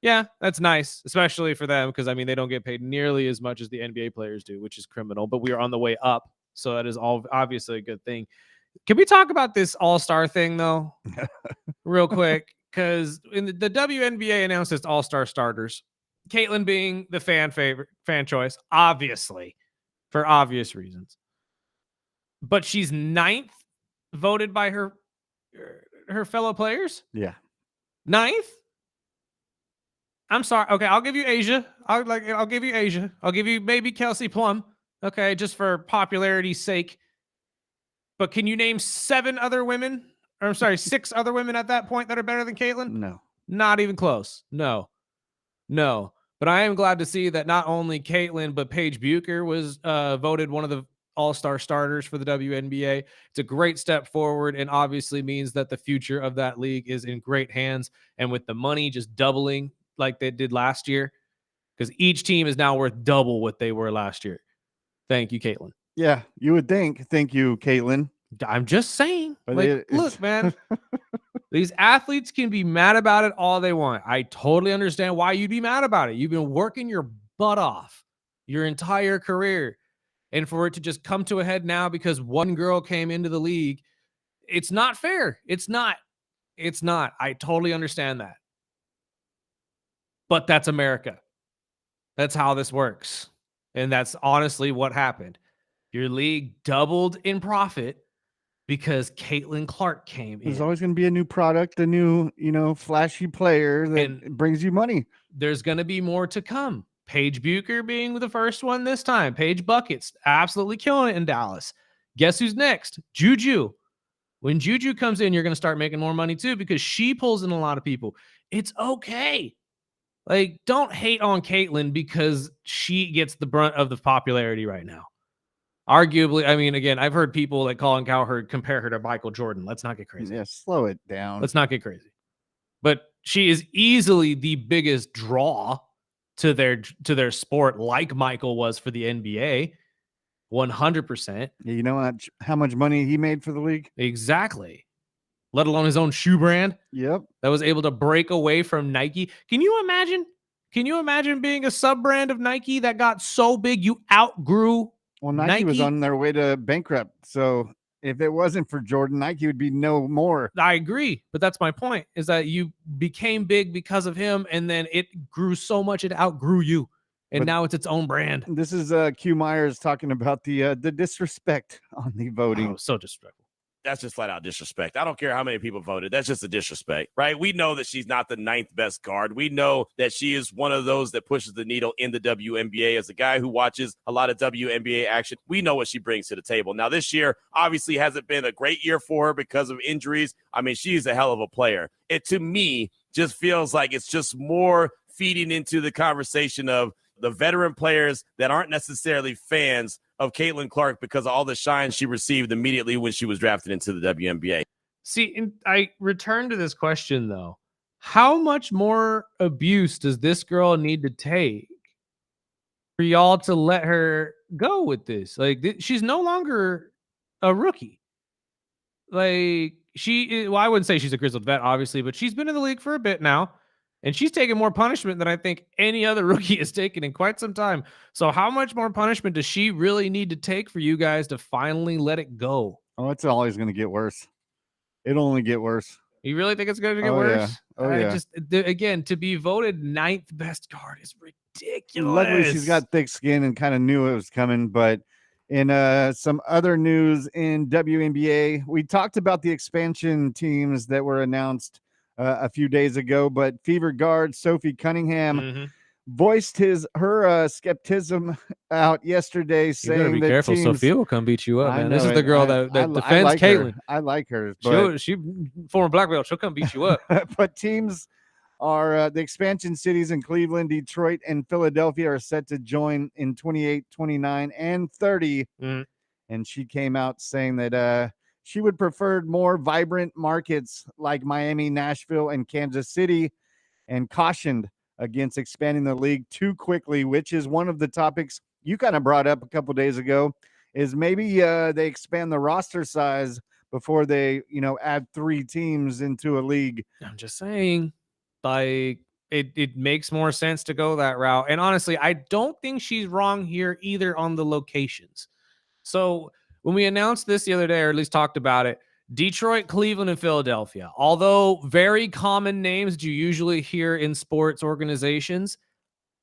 S4: Yeah, that's nice, especially for them because I mean they don't get paid nearly as much as the NBA players do, which is criminal. But we are on the way up, so that is all obviously a good thing. Can we talk about this All-Star thing though, real quick? Because in the WNBA announced its All-Star starters, Caitlin being the fan choice, obviously, for obvious reasons. But she's 9th voted by her fellow players.
S2: Yeah.
S4: 9th. I'm sorry. Okay, I'll give you Asia. I'll give you Asia. I'll give you maybe Kelsey Plum. Okay, just for popularity's sake. But can you name 7 other women? Or I'm sorry, 6 other women at that point that are better than Caitlin?
S2: No.
S4: Not even close. No. But I am glad to see that not only Caitlin, but Paige Bucher was voted one of the all-star starters for the WNBA. It's a great step forward and obviously means that the future of that league is in great hands. And with the money just doubling like they did last year, because each team is now worth double what they were last year. Thank you, Caitlin.
S2: Yeah, you would think. Thank you, Caitlin.
S4: I'm just saying.
S2: But
S4: Like, look, man, these athletes can be mad about it all they want. I totally understand why you'd be mad about it. You've been working your butt off your entire career. And for it to just come to a head now because one girl came into the league, it's not fair. It's not. I totally understand that. But that's America. That's how this works. And that's honestly what happened. Your league doubled in profit because Caitlin Clark came in.
S2: There's always going to be a new product, a new, flashy player that brings you money.
S4: There's going to be more to come. Paige Bucher being the first one this time. Paige Buckets absolutely killing it in Dallas. Guess who's next? Juju. When Juju comes in, you're going to start making more money too because she pulls in a lot of people. It's okay. Like, don't hate on Caitlin because she gets the brunt of the popularity right now. Arguably, I mean, again, I've heard people like Colin Cowherd compare her to Michael Jordan. Let's not get crazy.
S2: Yeah, slow it down.
S4: Let's not get crazy. But she is easily the biggest draw to their sport, like Michael was for the NBA. 100%.
S2: Yeah, you know how much money he made for the league?
S4: Exactly. Let alone his own shoe brand.
S2: Yep.
S4: That was able to break away from Nike. Can you imagine? Can you imagine being a sub brand of Nike that got so big you outgrew?
S2: Well, Nike was on their way to bankrupt. So if it wasn't for Jordan, Nike would be no more.
S4: I agree. But that's my point, is that you became big because of him, and then it grew so much it outgrew you. And now it's its own brand.
S2: This is Q Myers talking about the disrespect on the voting.
S4: Oh, so disrespectful.
S6: That's just flat out disrespect. I don't care how many people voted. That's just a disrespect, right? We know that she's not the 9th best guard. We know that she is one of those that pushes the needle in the WNBA. As a guy who watches a lot of WNBA action, we know what she brings to the table. Now, this year obviously hasn't been a great year for her because of injuries. I mean, she's a hell of a player. It, to me, just feels like it's just more feeding into the conversation of the veteran players that aren't necessarily fans of Caitlin Clark because of all the shine she received immediately when she was drafted into the WNBA.
S4: See, and I return to this question, though. How much more abuse does this girl need to take for y'all to let her go with this? Like, she's no longer a rookie. Like, I wouldn't say she's a grizzled vet, obviously, but she's been in the league for a bit now. And she's taken more punishment than I think any other rookie has taken in quite some time. So how much more punishment does she really need to take for you guys to finally let it go?
S2: Oh, it's always going to get worse. It'll only get worse.
S4: You really think it's going to get worse?
S2: Yeah. Oh, yeah.
S4: Just, again, to be voted 9th best guard is ridiculous.
S2: Luckily, she's got thick skin and kind of knew it was coming. But in some other news in WNBA, we talked about the expansion teams that were announced a few days ago, but Fever guard Sophie Cunningham voiced her skepticism out yesterday, saying
S4: you gotta be
S2: that
S4: careful.
S2: teams,
S4: Sophia will come beat you up, man. This is
S2: it.
S4: the girl that defends
S2: like
S4: Caitlin.
S2: I like her. But
S4: She former black belt. She'll come beat you up.
S2: but teams are the expansion cities in Cleveland, Detroit, and Philadelphia are set to join in 28, 29, and 30. and she came out saying that she would prefer more vibrant markets like Miami, Nashville, and Kansas City, and cautioned against expanding the league too quickly, which is one of the topics you kind of brought up a couple days ago, is maybe they expand the roster size before they, add 3 teams into a league.
S4: I'm just saying, like, it makes more sense to go that route. And honestly, I don't think she's wrong here either on the locations. So when we announced this the other day, or at least talked about it, Detroit, Cleveland, and Philadelphia, although very common names that you usually hear in sports organizations,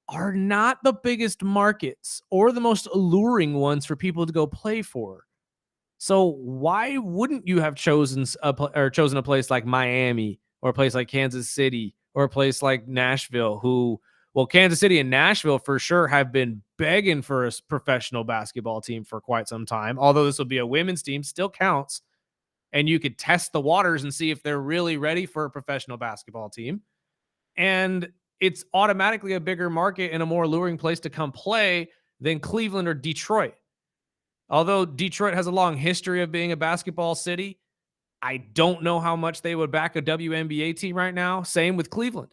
S4: are not the biggest markets or the most alluring ones for people to go play for. So why wouldn't you have chosen a place like Miami, or a place like Kansas City, or a place like Nashville, Kansas City and Nashville for sure have been begging for a professional basketball team for quite some time. Although this will be a women's team, still counts. And you could test the waters and see if they're really ready for a professional basketball team. And it's automatically a bigger market and a more alluring place to come play than Cleveland or Detroit. Although Detroit has a long history of being a basketball city, I don't know how much they would back a WNBA team right now. Same with Cleveland.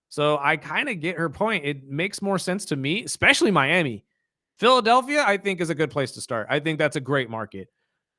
S4: So I kind of get her point. It makes more sense to me, especially Miami. Philadelphia, I think, is a good place to start. I think that's a great market.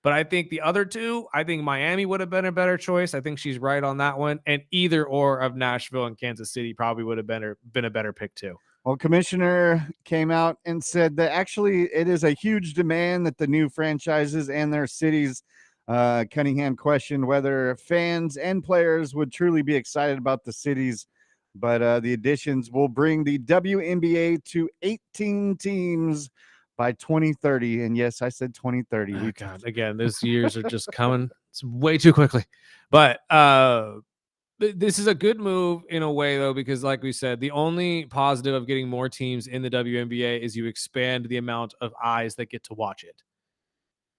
S4: But I think the other two, I think Miami would have been a better choice. I think she's right on that one. And either or of Nashville and Kansas City probably would have been a better pick too.
S2: Well, Commissioner came out and said that actually it is a huge demand that the new franchises and their cities. Cunningham questioned whether fans and players would truly be excited about the cities, but the additions will bring the WNBA to 18 teams by 2030. And yes, I said 2030.
S4: Oh, God, again, those years are just coming way too quickly. But this is a good move in a way, though, because like we said, the only positive of getting more teams in the WNBA is you expand the amount of eyes that get to watch it.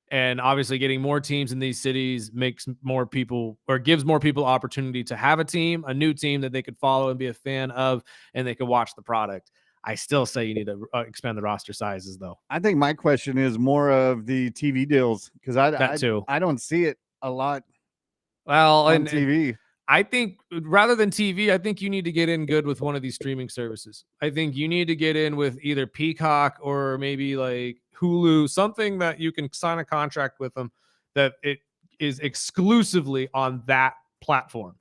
S4: And obviously getting more teams in these cities makes more people, or gives more people opportunity to have a new team that they could follow and be a fan of, and they could watch the product. I still say you need to expand the roster sizes, though.
S2: I think my question is more of the TV deals, because I don't see it a lot on TV.
S4: I think rather than TV, I think you need to get in good with one of these streaming services. I think you need to get in with either Peacock or maybe like Hulu, something that you can sign a contract with them that it is exclusively on that platform.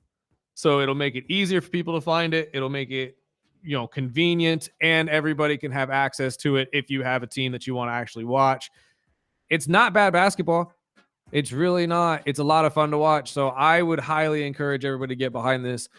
S4: So it'll make it easier for people to find it. It'll make it, convenient, and everybody can have access to it if you have a team that you want to actually watch. It's not bad basketball. It's really not. It's a lot of fun to watch. So I would highly encourage everybody to get behind this.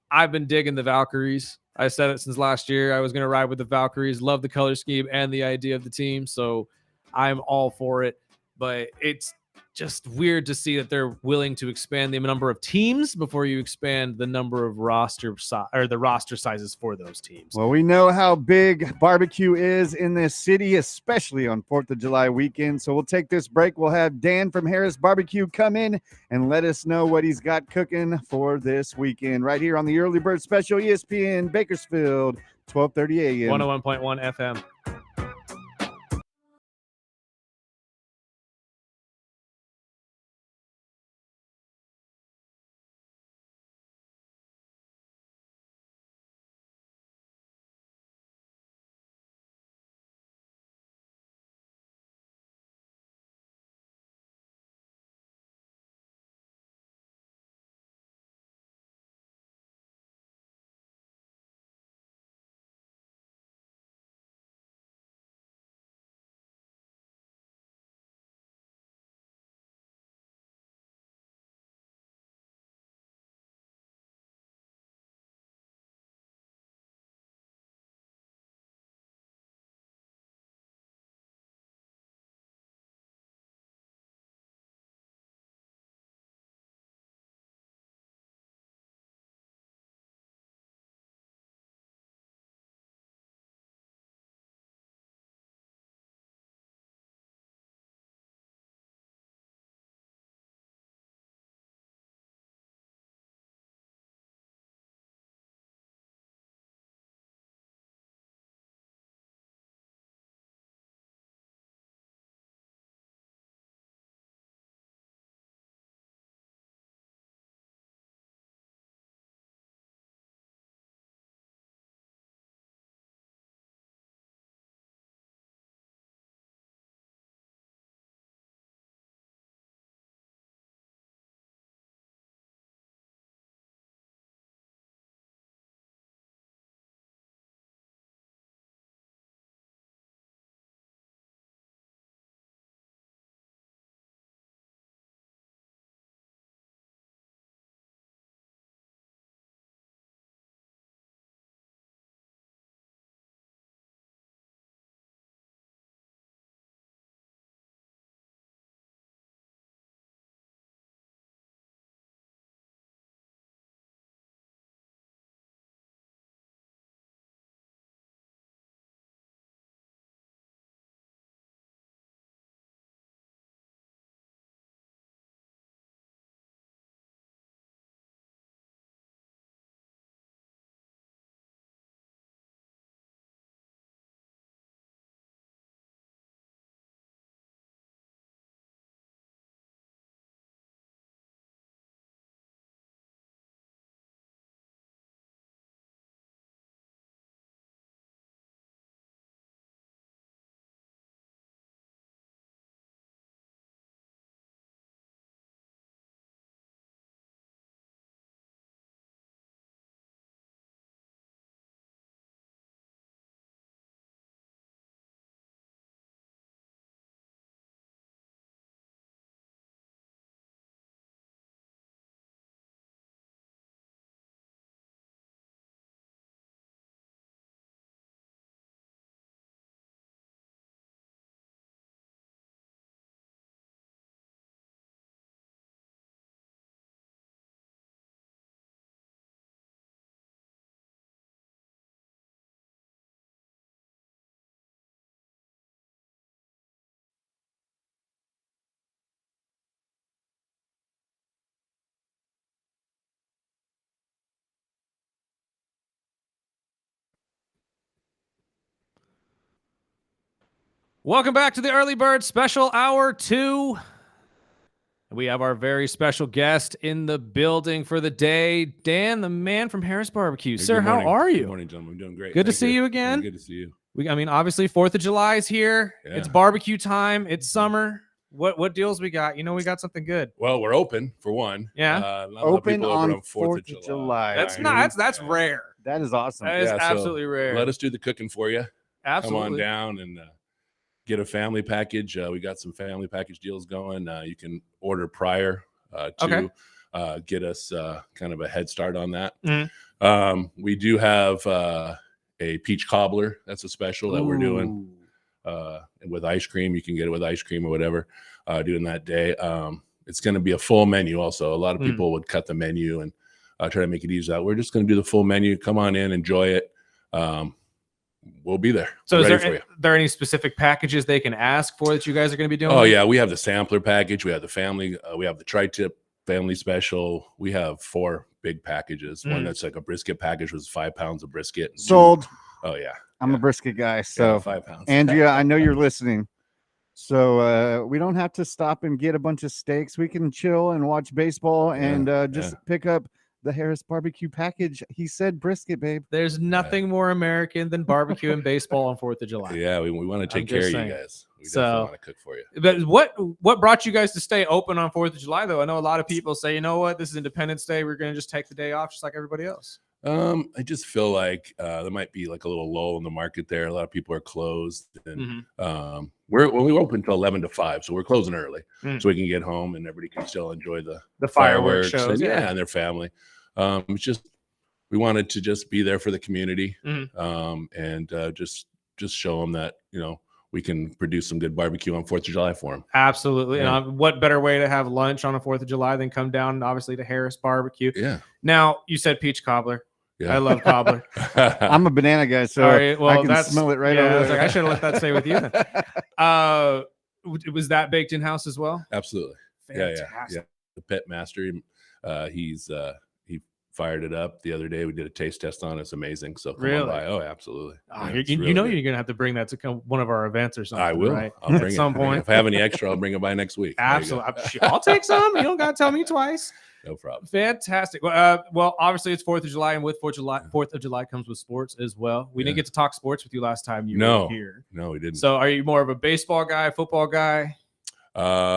S4: I've been digging the Valkyries. I said it since last year. I was going to ride with the Valkyries. Love the color scheme and the idea of the team. So I'm all for it. But it's just weird to see that they're willing to expand the number of teams before you expand the number of roster sizes for those teams.
S2: Well, we know how big barbecue is in this city, especially on 4th of July weekend. So we'll take this break. We'll have Dan from Harris Barbecue come in and let us know what he's got cooking for this weekend right here on the Early Bird Special, ESPN Bakersfield, 12:30 a.m.
S4: 101.1 FM. Welcome back to the Early Bird Special Hour 2. We have our very special guest in the building for the day, Dan, the man from Harris Barbecue.
S7: Hey,
S4: Sir, how are you?
S7: Good morning, gentlemen. I'm doing great.
S4: Good to
S7: Thank
S4: see you again.
S7: Good to see you.
S4: Obviously, 4th of July is here.
S7: Yeah.
S4: It's barbecue time. It's summer. What deals we got? We got something good.
S7: Well, we're open for one.
S4: Yeah.
S7: Not a lot of
S2: Open
S7: people
S2: on
S7: over 4th of July.
S4: That's rare.
S2: That is awesome.
S4: That is
S7: Yeah, so
S4: absolutely rare.
S7: Let us do the cooking for you.
S4: Absolutely.
S7: Come on down and get a family package. We got some family package deals going. You can order prior to get us kind of a head start on that.
S4: Mm-hmm.
S7: We do have a peach cobbler. That's a special that we're doing with ice cream. You can get it with ice cream or whatever doing that day. It's going to be a full menu also. A lot of people would cut the menu and try to make it easy out. We're just going to do the full menu. Come on in, enjoy it. We'll be there.
S4: So
S7: ready
S4: is
S7: for you.
S4: there any specific packages they can ask for that you guys are going to be doing?
S7: Oh, yeah. We have the sampler package. We have the family. We have the tri-tip family special. We have 4 big packages. One that's like a brisket package was 5 pounds of brisket.
S2: Sold.
S7: Oh, yeah.
S2: I'm a brisket guy. So
S7: 5 pounds.
S2: Andrea, I know you're listening. So we don't have to stop and get a bunch of steaks. We can chill and watch baseball and just pick up the Harris barbecue package. He said brisket, babe.
S4: There's nothing more American than barbecue and baseball on 4th of July.
S7: Yeah, we want to take care of you guys. We definitely want to cook for you.
S4: But what brought you guys to stay open on 4th of July, though? I know a lot of people say, you know what, this is Independence Day. We're going to just take the day off just like everybody else.
S7: I just feel like there might be like a little lull in the market there. A lot of people are closed, and we're open till 11 to 5, so we're closing early so we can get home and everybody can still enjoy the
S4: fireworks shows,
S7: and their family. It's just we wanted to just be there for the community and just show them that we can produce some good barbecue on 4th of July for them.
S4: Absolutely.
S7: Yeah.
S4: And what better way to have lunch on a 4th of July than come down, obviously, to Harris Barbecue.
S7: Yeah.
S4: Now, you said peach cobbler.
S7: Yeah.
S4: I love cobbler.
S2: I'm a banana guy, so
S4: right, well,
S2: I can smell it right over
S4: I was
S2: there.
S4: like, I should have let that stay with you then. Was that baked in-house as well?
S7: Absolutely.
S4: Fantastic.
S7: Yeah. The pet master, he fired it up the other day. We did a taste test on it. It's amazing. So come on by. Oh, absolutely.
S4: Oh,
S7: Yeah,
S4: you're going to have to bring that to one of our events or something.
S7: I will.
S4: Right?
S7: I'll bring
S4: At
S7: it.
S4: some point.
S7: If I have any extra, I'll bring it by next week.
S4: Absolutely. I'll take some. You don't got to tell me twice.
S7: No problem.
S4: Fantastic. Well, obviously it's 4th of July, and with 4th of July comes with sports as well. We didn't get to talk sports with you last time you were here.
S7: No, we didn't.
S4: So are you more of a baseball guy, football guy?
S7: I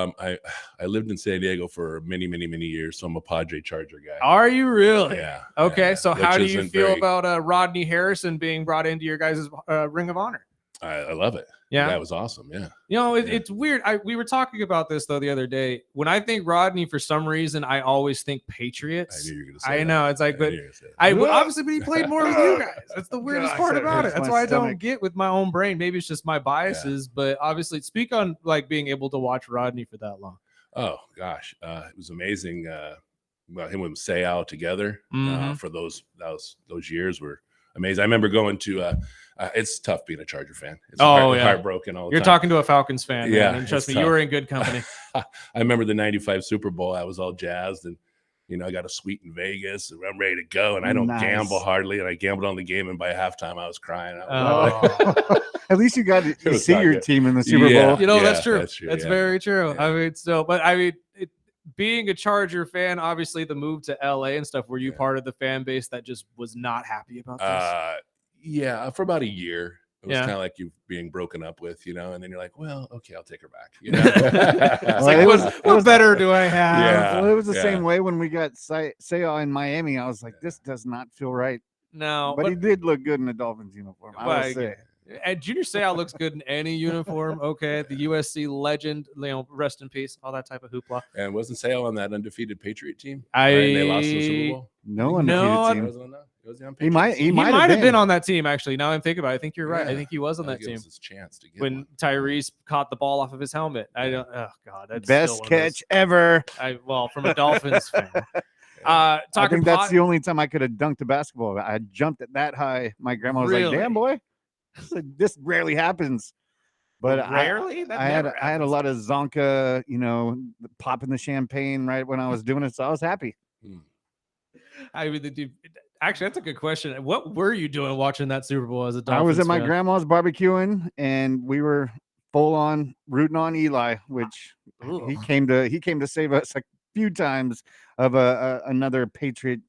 S7: lived in San Diego for many years, so I'm a Padre Charger guy.
S4: Are you really?
S7: Yeah.
S4: Okay.
S7: Yeah,
S4: so how do you
S7: isn't
S4: feel
S7: very-
S4: about Rodney Harrison being brought into your guys' Ring of Honor?
S7: I love it.
S4: Yeah.
S7: That was awesome. Yeah.
S4: It's weird. We were talking about this though the other day. When I think Rodney, for some reason, I always think Patriots.
S7: I knew you were going to say
S4: I
S7: that.
S4: know it's like,
S7: I
S4: but
S7: knew you were gonna say that.
S4: obviously, but he played more with you guys. That's the weirdest part about it.
S2: hurts
S4: That's
S2: my
S4: why I don't
S2: stomach.
S4: get with my own brain. Maybe it's just my biases, but obviously, speak on like being able to watch Rodney for that long.
S7: Oh gosh, it was amazing. Him and Seau together for those years were amazing. I remember going to. It's tough being a Charger fan. It's heartbroken all the
S4: You're
S7: time.
S4: talking to a Falcons fan, man,
S7: Yeah,
S4: and trust
S7: it's
S4: me, you
S7: tough.
S4: were in good company.
S7: I remember the '95 Super Bowl. I was all jazzed, and I got a suite in Vegas, and I'm ready to go. And I don't
S2: Nice.
S7: gamble hardly, and I gambled on the game, and by halftime, I was crying.
S2: At least you got to
S7: was
S2: see
S7: not
S2: your
S7: good.
S2: team in the Super
S7: Yeah.
S2: Bowl.
S4: That's true.
S7: That's true,
S4: That's
S7: yeah.
S4: very true.
S7: Yeah.
S4: Being a Charger fan, obviously the move to LA and stuff, were you part of the fan base that just was not happy about this?
S7: Yeah, for about a year. It was
S4: Yeah.
S7: kind of like you being broken up with, and then you're like, well, okay, I'll take her back.
S4: It's
S2: Well,
S4: like,
S2: it
S4: what
S2: was-
S4: better do I have?
S7: Yeah.
S2: Well, it was the
S7: yeah.
S2: same way when we got Seau in Miami. I was like, this does not feel right.
S4: No,
S2: But he did look good in the Dolphins uniform. I will
S4: Like,
S2: say.
S4: and Junior Seau looks good in any uniform. Okay, the USC legend, rest in peace, all that type of hoopla.
S7: And wasn't Seau on that undefeated Patriot team?
S4: I-
S7: And they lost the Super Bowl.
S2: No,
S4: No,
S2: undefeted
S7: He
S2: team.
S7: wasn't on that? Was he on
S2: He might.
S7: Patriots?
S2: He
S4: He
S2: might
S4: might have been
S2: been
S4: on that team, actually. Now I'm thinking about it. I think you're right. I
S7: Yeah.
S4: think he was on
S7: I
S4: that
S7: think it
S4: team
S7: was his chance to get
S4: when
S7: one.
S4: Tyrese caught the ball off of his helmet. I don't. Oh God, that's
S2: best
S4: still one of those-
S2: catch ever.
S4: From a Dolphins fan.
S2: I
S4: Talking
S2: think that's
S4: pot-
S2: the only time I could have dunked a basketball. I jumped it that high. My grandma was
S4: Really?
S2: like, "Damn boy, I said, this rarely happens." But
S4: Rarely? That
S2: I had
S4: never
S2: I had a lot of Zonka, popping the champagne right when I was doing it, so I was happy.
S4: I mean, actually, that's a good question. What were you doing watching that Super Bowl as a Dolphins
S2: I was at my
S4: fan?
S2: grandma's barbecuing, and we were full on rooting on Eli, which he came to save us a few times of another Patriot,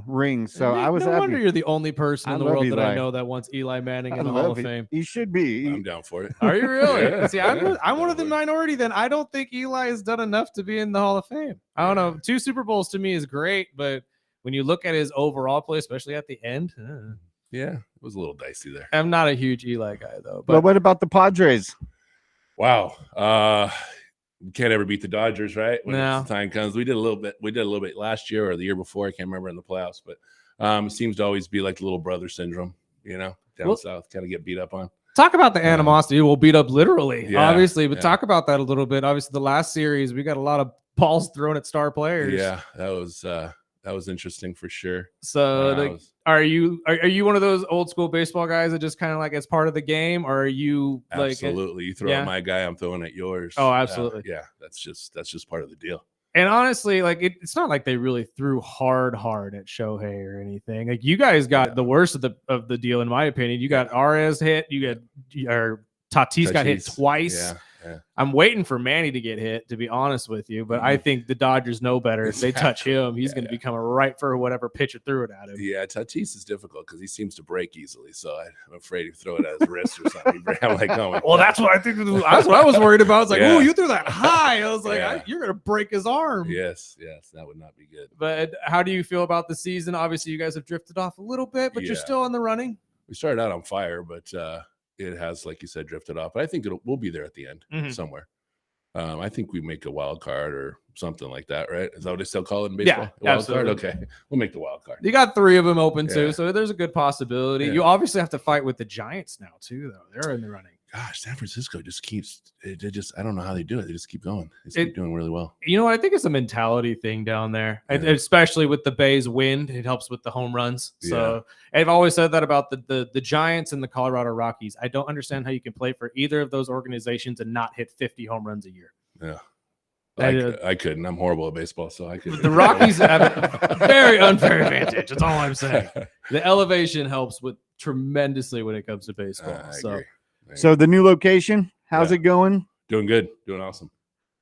S2: ring. So I was
S4: no
S2: happy.
S4: wonder you're the only person
S2: I
S4: in the
S2: love
S4: world that I
S2: Eli.
S4: know that wants Eli Manning
S2: I
S4: in the Hall
S2: love
S4: of
S2: it.
S4: Fame.
S2: He should be.
S7: I'm down for it.
S4: Are you really?
S7: Yeah,
S4: See, I'm
S7: yeah.
S4: one of the minority. Then I don't think Eli has done enough to be in the Hall of Fame. I don't know. 2 Super Bowls to me is great, but when you look at his overall play, especially at the end,
S7: Yeah, it was a little dicey there.
S4: I'm not a huge Eli guy though.
S2: But
S4: But
S2: what about the Padres?
S7: Wow. You can't ever beat the Dodgers, right? When
S4: No.
S7: the time comes. We did a little bit last year or the year before. I can't remember in the playoffs, but it seems to always be like the little brother syndrome, down
S4: Well-
S7: south, kind of get beat up on.
S4: talk about the animosity. We'll beat up literally,
S7: Yeah,
S4: obviously, but
S7: yeah.
S4: talk about that a little bit. Obviously, the last series, we got a lot of balls thrown at star players.
S7: Yeah, that was interesting for sure.
S4: So are you one of those old school baseball guys that just kind of like as part of the game, or are you like
S7: Absolutely. You throw
S4: yeah.
S7: at my guy, I'm throwing at yours.
S4: Oh, absolutely.
S7: Yeah, that's just part of the deal.
S4: And honestly, like it's not like they really threw hard at Shohei or anything. Like you guys got the worst of the deal, in my opinion. You got Arez hit, Tatis got hit
S7: Tatis.
S4: twice.
S7: Yeah.
S4: I'm waiting for Manny to get hit, to be honest with you, but I think the Dodgers know better. If they touch him, he's going to become a right for whatever pitcher threw it at him.
S7: Yeah, Tatis is difficult because he seems to break easily. So I'm afraid he'd throw it at his wrist or something. I'm like, oh my
S4: Well,
S7: God.
S4: that's what I think. That's what I was worried about. It's like,
S7: Yeah.
S4: oh, you threw that high. I was like,
S7: Yeah.
S4: you're going to break his arm.
S7: Yes, that would not be good.
S4: But how do you feel about the season? Obviously, you guys have drifted off a little bit, but you're
S7: Yeah.
S4: still in the running.
S7: We started out on fire, but it has, like you said, drifted off. But I think we'll be there at the end
S4: Mhm.
S7: somewhere. I think we make a wild card or something like that, right? Is that what they still call it in baseball?
S4: Yeah,
S7: A wild card?
S4: absolutely.
S7: Okay, we'll make the wild card.
S4: You got 3 of them open too,
S7: Yeah.
S4: so there's a good possibility.
S7: Yeah.
S4: You obviously have to fight with the Giants now too, though. They're in the running.
S7: Gosh, San Francisco just keeps. They just. I don't know how they do it. They just keep going. They keep doing really well.
S4: You know what? I think it's a mentality thing down there,
S7: Yeah.
S4: especially with the Bay's wind. It helps with the home runs. So I've always said that about the Giants and the Colorado Rockies. I don't understand how you can play for either of those organizations and not hit 50 home runs a year.
S7: Yeah.
S4: And,
S7: I couldn't. I'm horrible at baseball, so I couldn't.
S4: The Rockies have a very unfair advantage. That's all I'm saying. The elevation helps with tremendously when it comes to baseball.
S7: I
S4: So
S7: agree.
S2: So the new location, how's
S7: Yeah.
S2: it going?
S7: Doing good, doing awesome.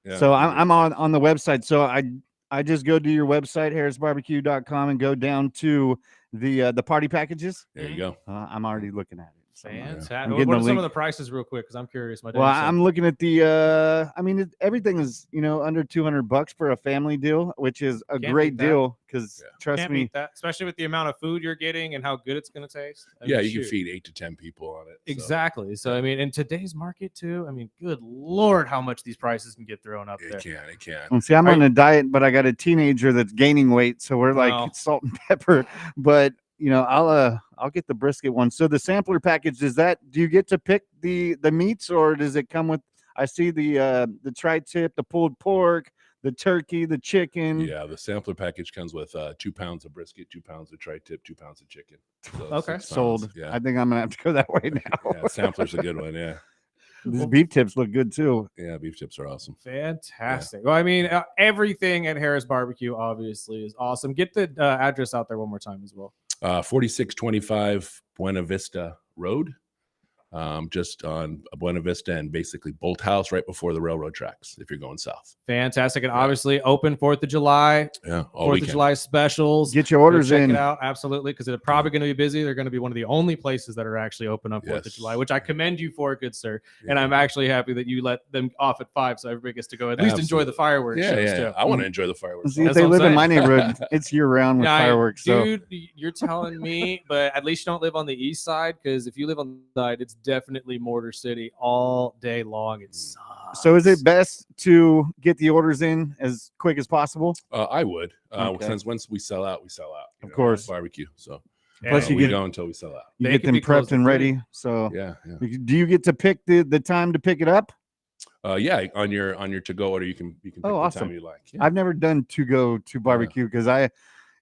S7: Yeah.
S2: So I'm on the website. So I just go to your website, harrisbarbecue.com, and go down to the party packages.
S7: There you go.
S2: I'm already looking at it. So
S4: fantastic.
S2: I'm
S4: What
S2: getting
S4: are
S2: the
S4: some of
S2: link.
S4: the prices real quick? Because I'm curious.
S2: Well, I'm looking at the everything is under $200 for a family deal, which is a
S4: Can't
S2: great
S4: beat that.
S2: deal because
S7: Yeah.
S2: trust
S4: Can't
S2: me,
S4: beat that, especially with the amount of food you're getting and how good it's going to taste. I
S7: Yeah,
S4: mean,
S7: you can
S4: shoot.
S7: feed 8 to 10 people on it. so.
S4: Exactly. So I mean, in today's market too, I mean, good Lord, how much these prices can get thrown up there.
S7: It can.
S2: and see, I'm
S4: Are
S2: on a diet, but I got a teenager that's gaining weight, so we're like
S4: Wow.
S2: salt and pepper. But I'll get the brisket one. So the sampler package, do you get to pick the meats, or does it come with? I see the tri-tip, the pulled pork, the turkey, the chicken.
S7: Yeah, the sampler package comes with 2 pounds of brisket, 2 pounds of tri-tip, 2 pounds of chicken. So
S4: Okay.
S7: 6 pounds.
S2: Sold.
S7: Yeah,
S2: I think I'm gonna have to go that way now.
S7: yeah, sampler's a good one. Yeah,
S2: These beef tips look good too.
S7: yeah, beef tips are awesome.
S4: Fantastic. Well, I mean, everything at Harris Barbecue obviously is awesome. Get the address out there one more time as well.
S7: 4625 Buena Vista Road, just on Buena Vista and basically Bolt House right before the railroad tracks if you're going south.
S4: Fantastic. And obviously open 4th of July,
S7: Yeah, all
S4: 4th
S7: weekend.
S4: of July specials.
S2: Get your
S4: Go
S2: orders
S4: check
S2: in.
S4: it out. Absolutely. Because they're probably going to be busy. They're going to be one of the only places that are actually open on 4th of
S7: Yes.
S4: July, which I commend you for, good sir. And
S7: Yeah.
S4: I'm actually happy that you let them off at 5 so everybody gets to go at least enjoy the
S7: Absolutely.
S4: fireworks shows
S7: Yeah.
S4: too.
S7: I want to enjoy the fireworks.
S2: See, if
S4: That's
S2: they
S4: what I'm
S2: live in my
S4: saying.
S2: neighborhood, it's year round with
S4: Yeah,
S2: fireworks. So
S4: dude, you're telling me, but at least you don't live on the east side, because if you live on the side, it's definitely Mortar City all day long. It sucks.
S2: So is it best to get the orders in as quick as possible?
S7: I would,
S2: Okay.
S7: since once we sell out, we sell out.
S2: Of course.
S7: barbecue. So
S2: Plus you
S7: we
S2: get-
S7: go until we sell out.
S2: You
S4: They
S2: get
S4: could
S2: them
S4: be closed
S2: prepped and
S4: at 3.
S2: ready. So
S7: Yeah.
S2: do you get to pick the time to pick it up?
S7: Yeah. On your to go order, you can pick the
S2: awesome.
S7: time you like. Yeah.
S2: I've never done to go to barbecue because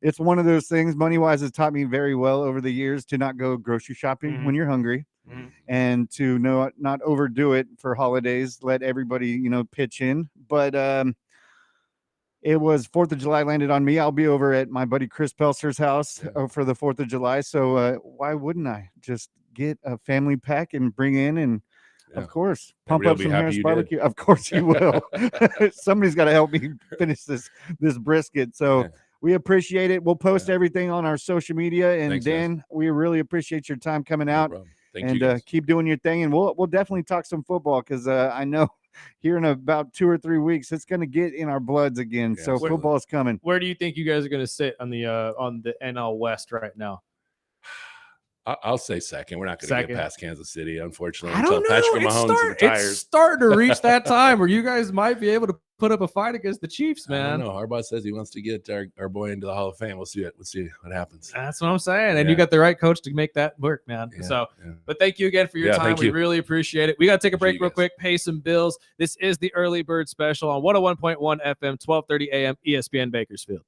S2: it's one of those things, money wise, has taught me very well over the years to not go grocery shopping
S4: Mhm.
S2: when you're hungry
S4: Mhm.
S2: and to not overdo it for holidays. Let everybody, pitch in. But it was 4th of July landed on me. I'll be over at my buddy Chris Pelser's house for the 4th of July. So why wouldn't I just get a family pack and bring in and
S7: Yeah.
S2: Of course. Pump
S7: Everybody will
S2: up
S7: be
S2: some
S7: happy
S2: Harris
S7: you did.
S2: barbecue. Of course you will. Somebody's got to help me finish this brisket. So
S7: Yeah.
S2: we appreciate it. We'll post
S7: Yeah.
S2: everything on our social media. And
S7: Thanks, guys.
S2: Dan, we really appreciate your time coming
S7: No
S2: out.
S7: problem. Thank you,
S2: And
S7: guys.
S2: keep doing your thing. And we'll definitely talk some football because I know here in about 2 or 3 weeks it's going to get in our bloods again.
S7: Yeah,
S2: so
S7: absolutely.
S2: football's coming.
S4: Where do you think you guys are going to sit on the NL West right now?
S7: I'll say second. We're not going to
S4: Second.
S7: get past Kansas City, unfortunately.
S4: I don't know.
S7: Patrick
S4: It's,
S7: Mahomes
S4: it's
S7: retires.
S4: starting to reach that time where you guys might be able to put up a fight against the Chiefs,
S7: I don't
S4: man.
S7: know. Harbaugh says he wants to get our boy into the Hall of Fame. We'll see what happens.
S4: That's what I'm saying. And
S7: Yeah.
S4: you got the right coach to make that work, man.
S7: Yeah,
S4: So,
S7: yeah.
S4: but thank you again for your
S7: Yeah,
S4: time.
S7: thank
S4: We
S7: you.
S4: really appreciate it. We got to take a
S7: Appreciate
S4: break
S7: you
S4: real
S7: guys.
S4: quick, pay some bills. This is the Early Bird Special on 101.1 FM, 1230 AM, ESPN Bakersfield.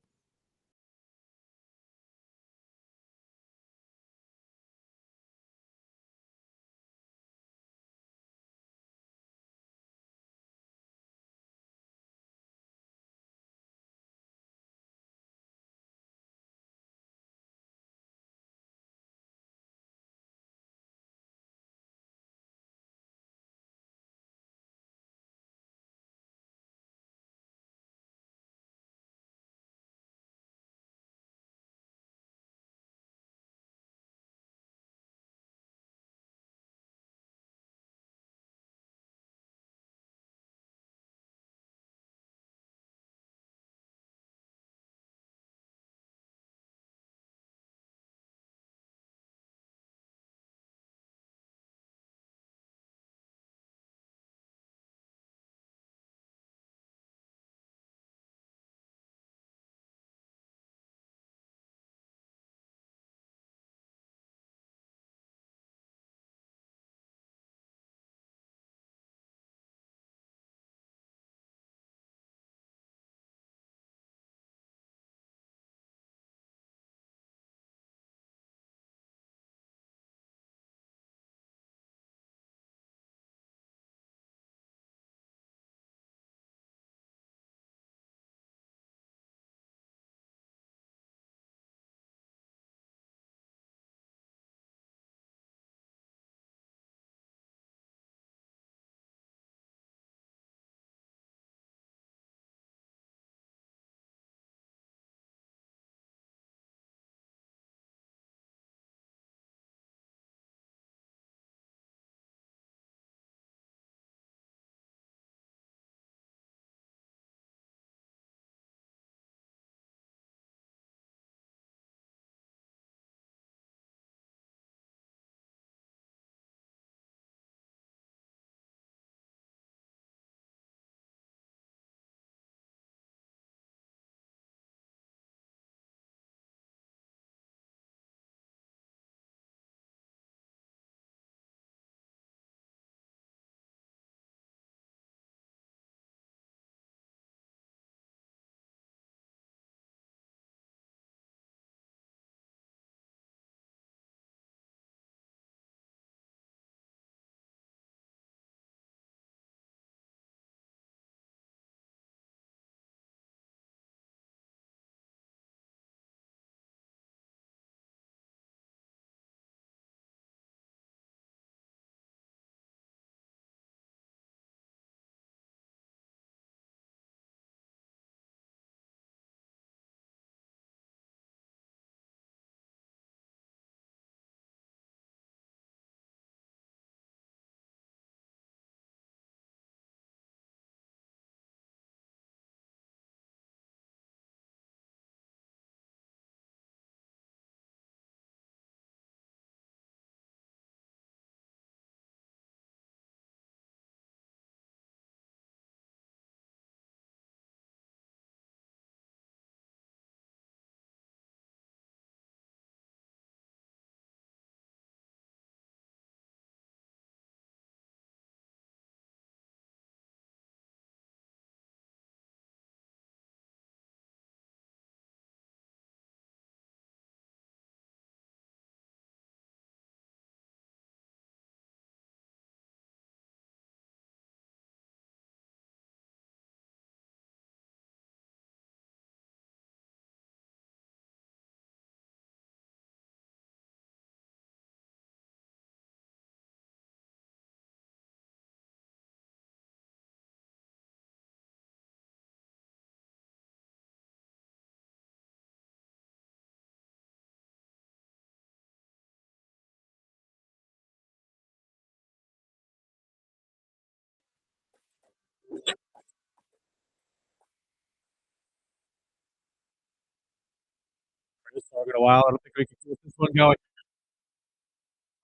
S4: in a while. I don't think we can keep this one going.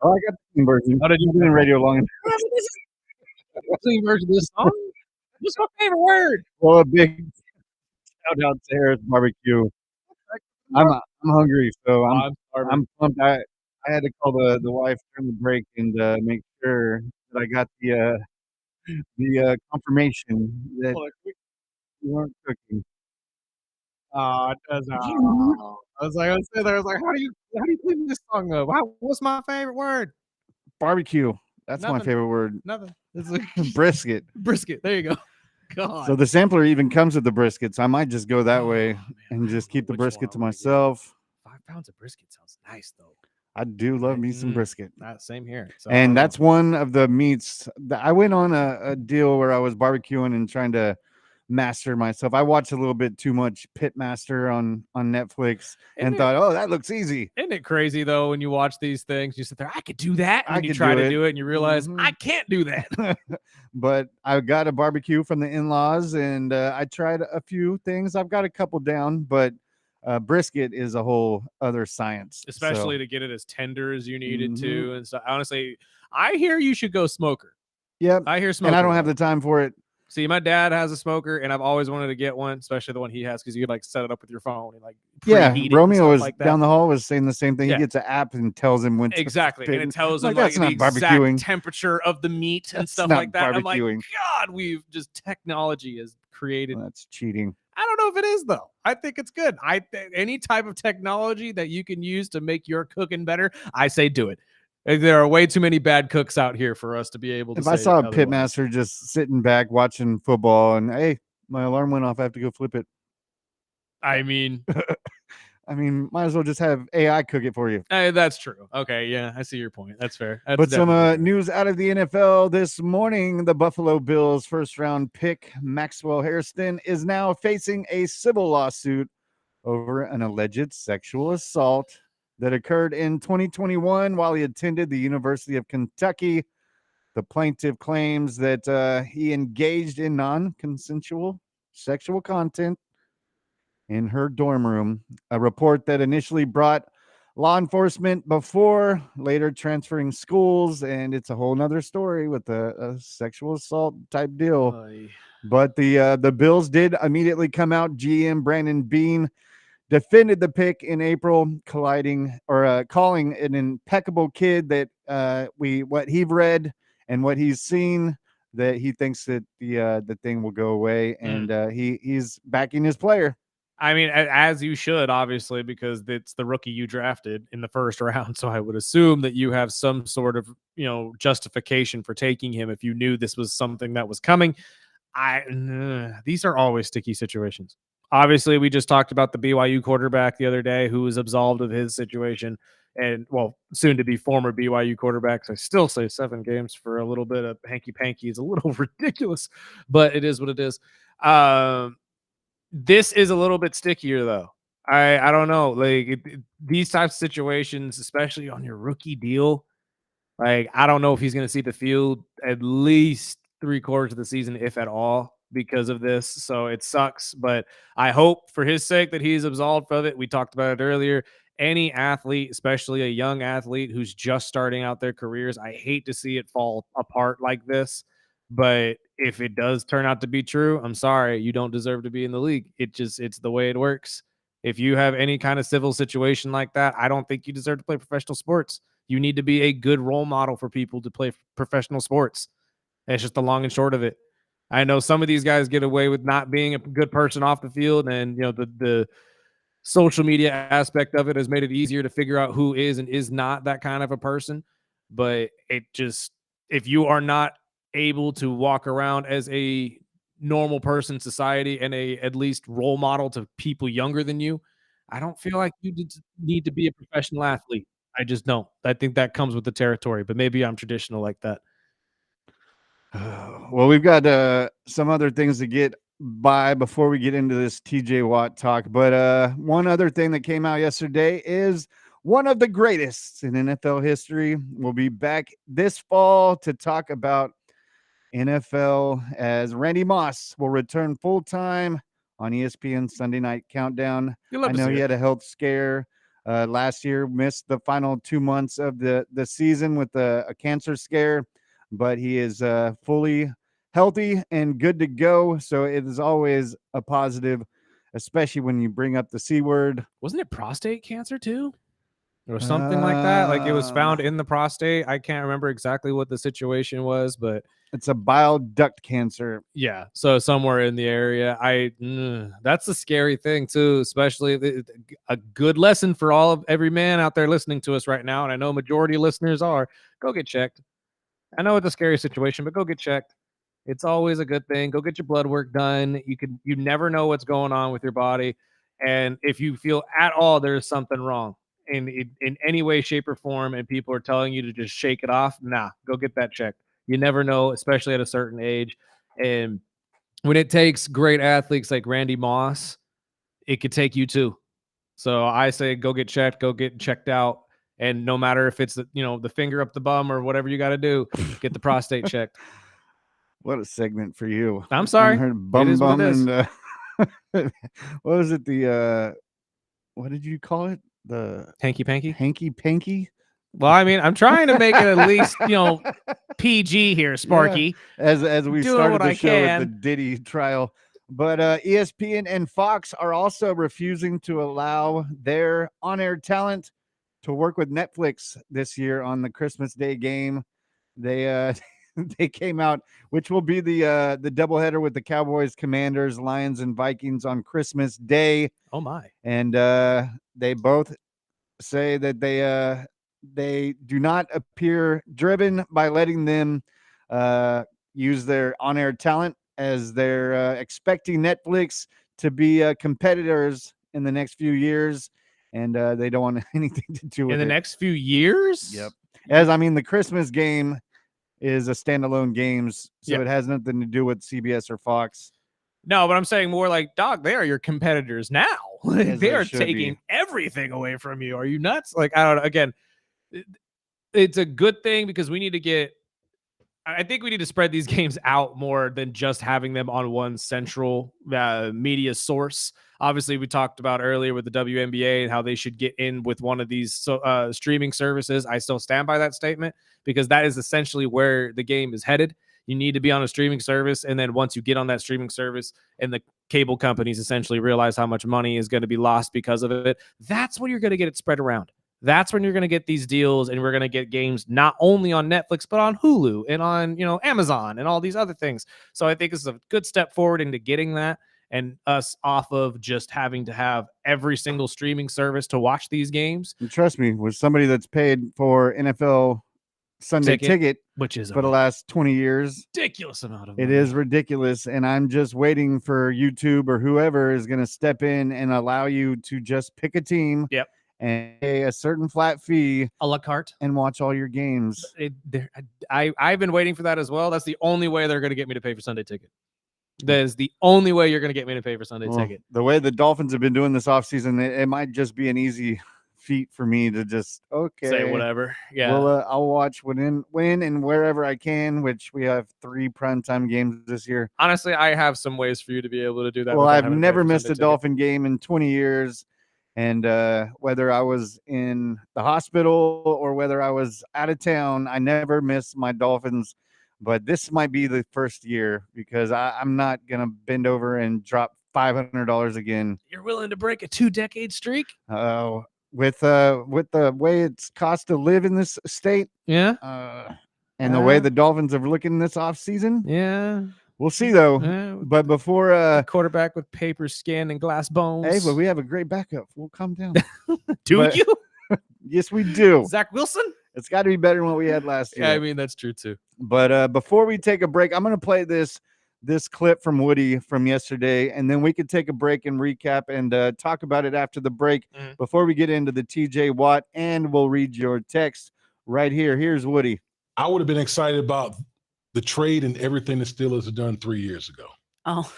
S2: Oh, I got the clean version.
S4: How did you
S2: You've been in radio long enough.
S4: clean version of this song? What's my favorite word?
S2: Well, a big shout out to Harris Barbecue. I'm hungry, so
S4: I'm starving.
S2: I'm pumped. I had to call the wife during the break and make sure that I got the confirmation that you weren't cooking.
S4: It does. I was like, how do you clean this song up? What's my favorite word?
S2: Barbecue. That's my
S4: Nothing.
S2: favorite word.
S4: Nothing. It's like
S2: Brisket.
S4: brisket. There you go. God.
S2: So the sampler even comes with the brisket, so I might just go that way
S4: man,
S2: and
S4: I
S2: just
S4: don't know
S2: keep the
S4: which one
S2: brisket to
S4: I wanna get.
S2: myself.
S4: 5 pounds of brisket sounds nice though.
S2: I do love me some brisket.
S4: Same here. So I don't
S2: And
S4: know.
S2: that's one of the meats that I went on a deal where I was barbecuing and trying to master myself. I watched a little bit too much Pitmaster on Netflix and
S4: Isn't
S2: thought, oh, that looks easy.
S4: Isn't it crazy though when you watch these things? You sit there, I could do that, and
S2: I
S4: then you
S2: could
S4: try
S2: do
S4: to
S2: it.
S4: do it, and you realize
S2: Mhm.
S4: I can't do that.
S2: But I got a barbecue from the in-laws, and I tried a few things. I've got a couple down, but brisket is a whole other science.
S4: Especially
S2: So,
S4: to get it as tender as you need it
S2: Mhm.
S4: to, and so honestly, I hear you should go smoker.
S2: yep.
S4: I hear smoker.
S2: And I don't have
S4: though.
S2: the time for it.
S4: See, my dad has a smoker, and I've always wanted to get one, especially the one he has, because you could like set it up with your phone and like
S2: Yeah,
S4: preheat it and
S2: Romeo
S4: stuff
S2: was
S4: like that.
S2: down the hall was saying the same thing.
S4: Yeah.
S2: He gets an app and tells him when to
S4: Exactly,
S2: spit.
S4: and it tells
S2: I'm
S4: him
S2: like,
S4: like
S2: that's
S4: the
S2: not
S4: exact
S2: barbecuing.
S4: temperature of the meat and
S2: That's
S4: stuff
S2: not
S4: like that. I'm like,
S2: barbecuing.
S4: God, we've just technology has created.
S2: That's cheating.
S4: I don't know if it is though. I think it's good. Any type of technology that you can use to make your cooking better, I say do it. There are way too many bad cooks out here for us to be able to.
S2: If I saw a
S4: otherwise.
S2: pitmaster just sitting back watching football and hey, my alarm went off, I have to go flip it.
S4: I mean,
S2: I mean, might as well just have AI cook it for you.
S4: that's true. Okay, yeah, I see your point. That's fair. That's
S2: But some
S4: definitely fair.
S2: news out of the NFL this morning: the Buffalo Bills first-round pick Maxwell Hairston is now facing a civil lawsuit over an alleged sexual assault that occurred in 2021 while he attended the University of Kentucky. The plaintiff claims that he engaged in non-consensual sexual content in her dorm room, a report that initially brought law enforcement before later transferring schools. And it's a whole nother story with a sexual assault type deal. But the Bills did immediately come out. GM Brandon Beane defended the pick in April, calling an impeccable kid that what he've read and what he's seen, that he thinks that the thing will go away, and he's backing his player.
S4: I mean, as you should, obviously, because it's the rookie you drafted in the first round. So I would assume that you have some sort of, justification for taking him if you knew this was something that was coming. These are always sticky situations. Obviously, we just talked about the BYU quarterback the other day who was absolved of his situation, and soon to be former BYU quarterbacks. I still say 7 games for a little bit of hanky panky is a little ridiculous, but it is what it is. This is a little bit stickier though. I don't know, like these types of situations, especially on your rookie deal. Like, I don't know if he's going to see the field at least 3/4 of the season, if at all, because of this. So it sucks, but I hope for his sake that he's absolved of it. We talked about it earlier. Any athlete, especially a young athlete who's just starting out their careers, I hate to see it fall apart like this. But if it does turn out to be true, I'm sorry, you don't deserve to be in the league. It's the way it works. If you have any kind of civil situation like that, I don't think you deserve to play professional sports. You need to be a good role model for people to play professional sports. It's just the long and short of it. I know some of these guys get away with not being a good person off the field, and the social media aspect of it has made it easier to figure out who is and is not that kind of a person. But if you are not able to walk around as a normal person in society and a at least role model to people younger than you, I don't feel like you need to be a professional athlete. I just don't. I think that comes with the territory, but maybe I'm traditional like that.
S2: Well, we've got some other things to get by before we get into this TJ Watt talk. But one other thing that came out yesterday is one of the greatest in NFL history will be back this fall to talk about NFL, as Randy Moss will return full-time on ESPN Sunday Night Countdown. I know he had a health scare last year, missed the final 2 months of the season with a cancer scare, but he is fully healthy and good to go. So it is always a positive, especially when you bring up the C word.
S4: Wasn't it prostate cancer too? Or something like that? Like it was found in the prostate. I can't remember exactly what the situation was, but
S2: it's a bile duct cancer.
S4: Yeah, so somewhere in the area. That's a scary thing too, especially a good lesson for every man out there listening to us right now, and I know majority of listeners are. Go get checked. I know it's a scary situation, but go get checked. It's always a good thing. Go get your blood work done. You never know what's going on with your body, and if you feel at all there's something wrong in any way, shape, or form, and people are telling you to just shake it off, go get that checked. You never know, especially at a certain age. And when it takes great athletes like Randy Moss, it could take you too. So I say go get checked, go get checked out. And no matter if it's the finger up the bum or whatever you got to do, get the prostate checked.
S2: What a segment for you.
S4: I'm sorry.
S2: Bum
S4: It is
S2: bum
S4: what it is.
S2: and what was it? What did you call it? The
S4: Hanky panky?
S2: Hanky panky?
S4: Well, I mean, I'm trying to make it at least, PG here, Sparky.
S2: Yeah, as we started the show with the Diddy trial. But ESPN and Fox are also refusing to allow their on-air talent to work with Netflix this year on the Christmas Day game. They they came out, which will be the doubleheader with the Cowboys, Commanders, Lions, and Vikings on Christmas Day.
S4: Oh my!
S2: And they both say that they do not appear driven by letting them use their on-air talent, as they're expecting Netflix to be competitors in the next few years, and they don't want anything to do with it.
S4: In the next few years?
S2: Yep. As I mean, the Christmas game is a standalone games, so it has nothing to do with CBS or Fox.
S4: No, but I'm saying more like, dog, they are your competitors now. They are taking everything away from you. Are you nuts? Like, I don't know. Again, it's a good thing because I think we need to spread these games out more than just having them on one central media source. Obviously, we talked about earlier with the WNBA and how they should get in with one of these streaming services. I still stand by that statement because that is essentially where the game is headed. You need to be on a streaming service, and then once you get on that streaming service and the cable companies essentially realize how much money is going to be lost because of it, that's when you're going to get it spread around. That's when you're going to get these deals, and we're going to get games not only on Netflix, but on Hulu and on, Amazon and all these other things. So I think it's a good step forward into getting that and us off of just having to have every single streaming service to watch these games.
S2: And trust me, with somebody that's paid for NFL Sunday ticket
S4: which is
S2: for the last 20 years,
S4: ridiculous amount of money.
S2: It is ridiculous, and I'm just waiting for YouTube or whoever is going to step in and allow you to just pick a team.
S4: Yep.
S2: And pay a certain flat fee,
S4: a la carte,
S2: and watch all your games.
S4: I've been waiting for that as well. That's the only way they're going to get me to pay for Sunday ticket. That is the only way you're going to get me to pay for Sunday ticket.
S2: The way the Dolphins have been doing this offseason, it might just be an easy feat for me to just
S4: say whatever. Yeah.
S2: Well, I'll watch when and wherever I can. Which we have 3 primetime games this year.
S4: Honestly, I have some ways for you to be able to do that.
S2: Well, I've never missed a Dolphin game in 20 years. And whether I was in the hospital or whether I was out of town, I never miss my Dolphins. But this might be the first year because I'm not going to bend over and drop $500 again.
S4: You're willing to break a 2-decade streak?
S2: With the way it's cost to live in this state.
S4: Yeah.
S2: And the way the Dolphins are looking this offseason.
S4: Yeah.
S2: We'll see, though. But before
S4: quarterback with paper skin and glass bones.
S2: Hey, but we have a great backup. We'll calm down.
S4: Do you?
S2: Yes, we do.
S4: Zach Wilson?
S2: It's got to be better than what we had last year.
S4: Yeah, I mean, that's true, too.
S2: But before we take a break, I'm going to play this clip from Woody from yesterday, and then we could take a break and recap and talk about it after the break before we get into the TJ Watt, and we'll read your text right here. Here's Woody.
S8: I would have been excited about the trade and everything the Steelers have done 3 years ago.
S9: Oh.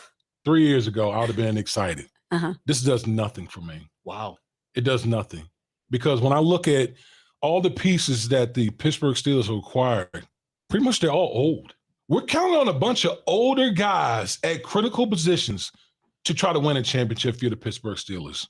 S8: 3 years ago, I would have been excited.
S9: Uh-huh.
S8: This does nothing for me.
S2: Wow.
S8: It does nothing. Because when I look at all the pieces that the Pittsburgh Steelers have acquired, pretty much they're all old. We're counting on a bunch of older guys at critical positions to try to win a championship for the Pittsburgh Steelers.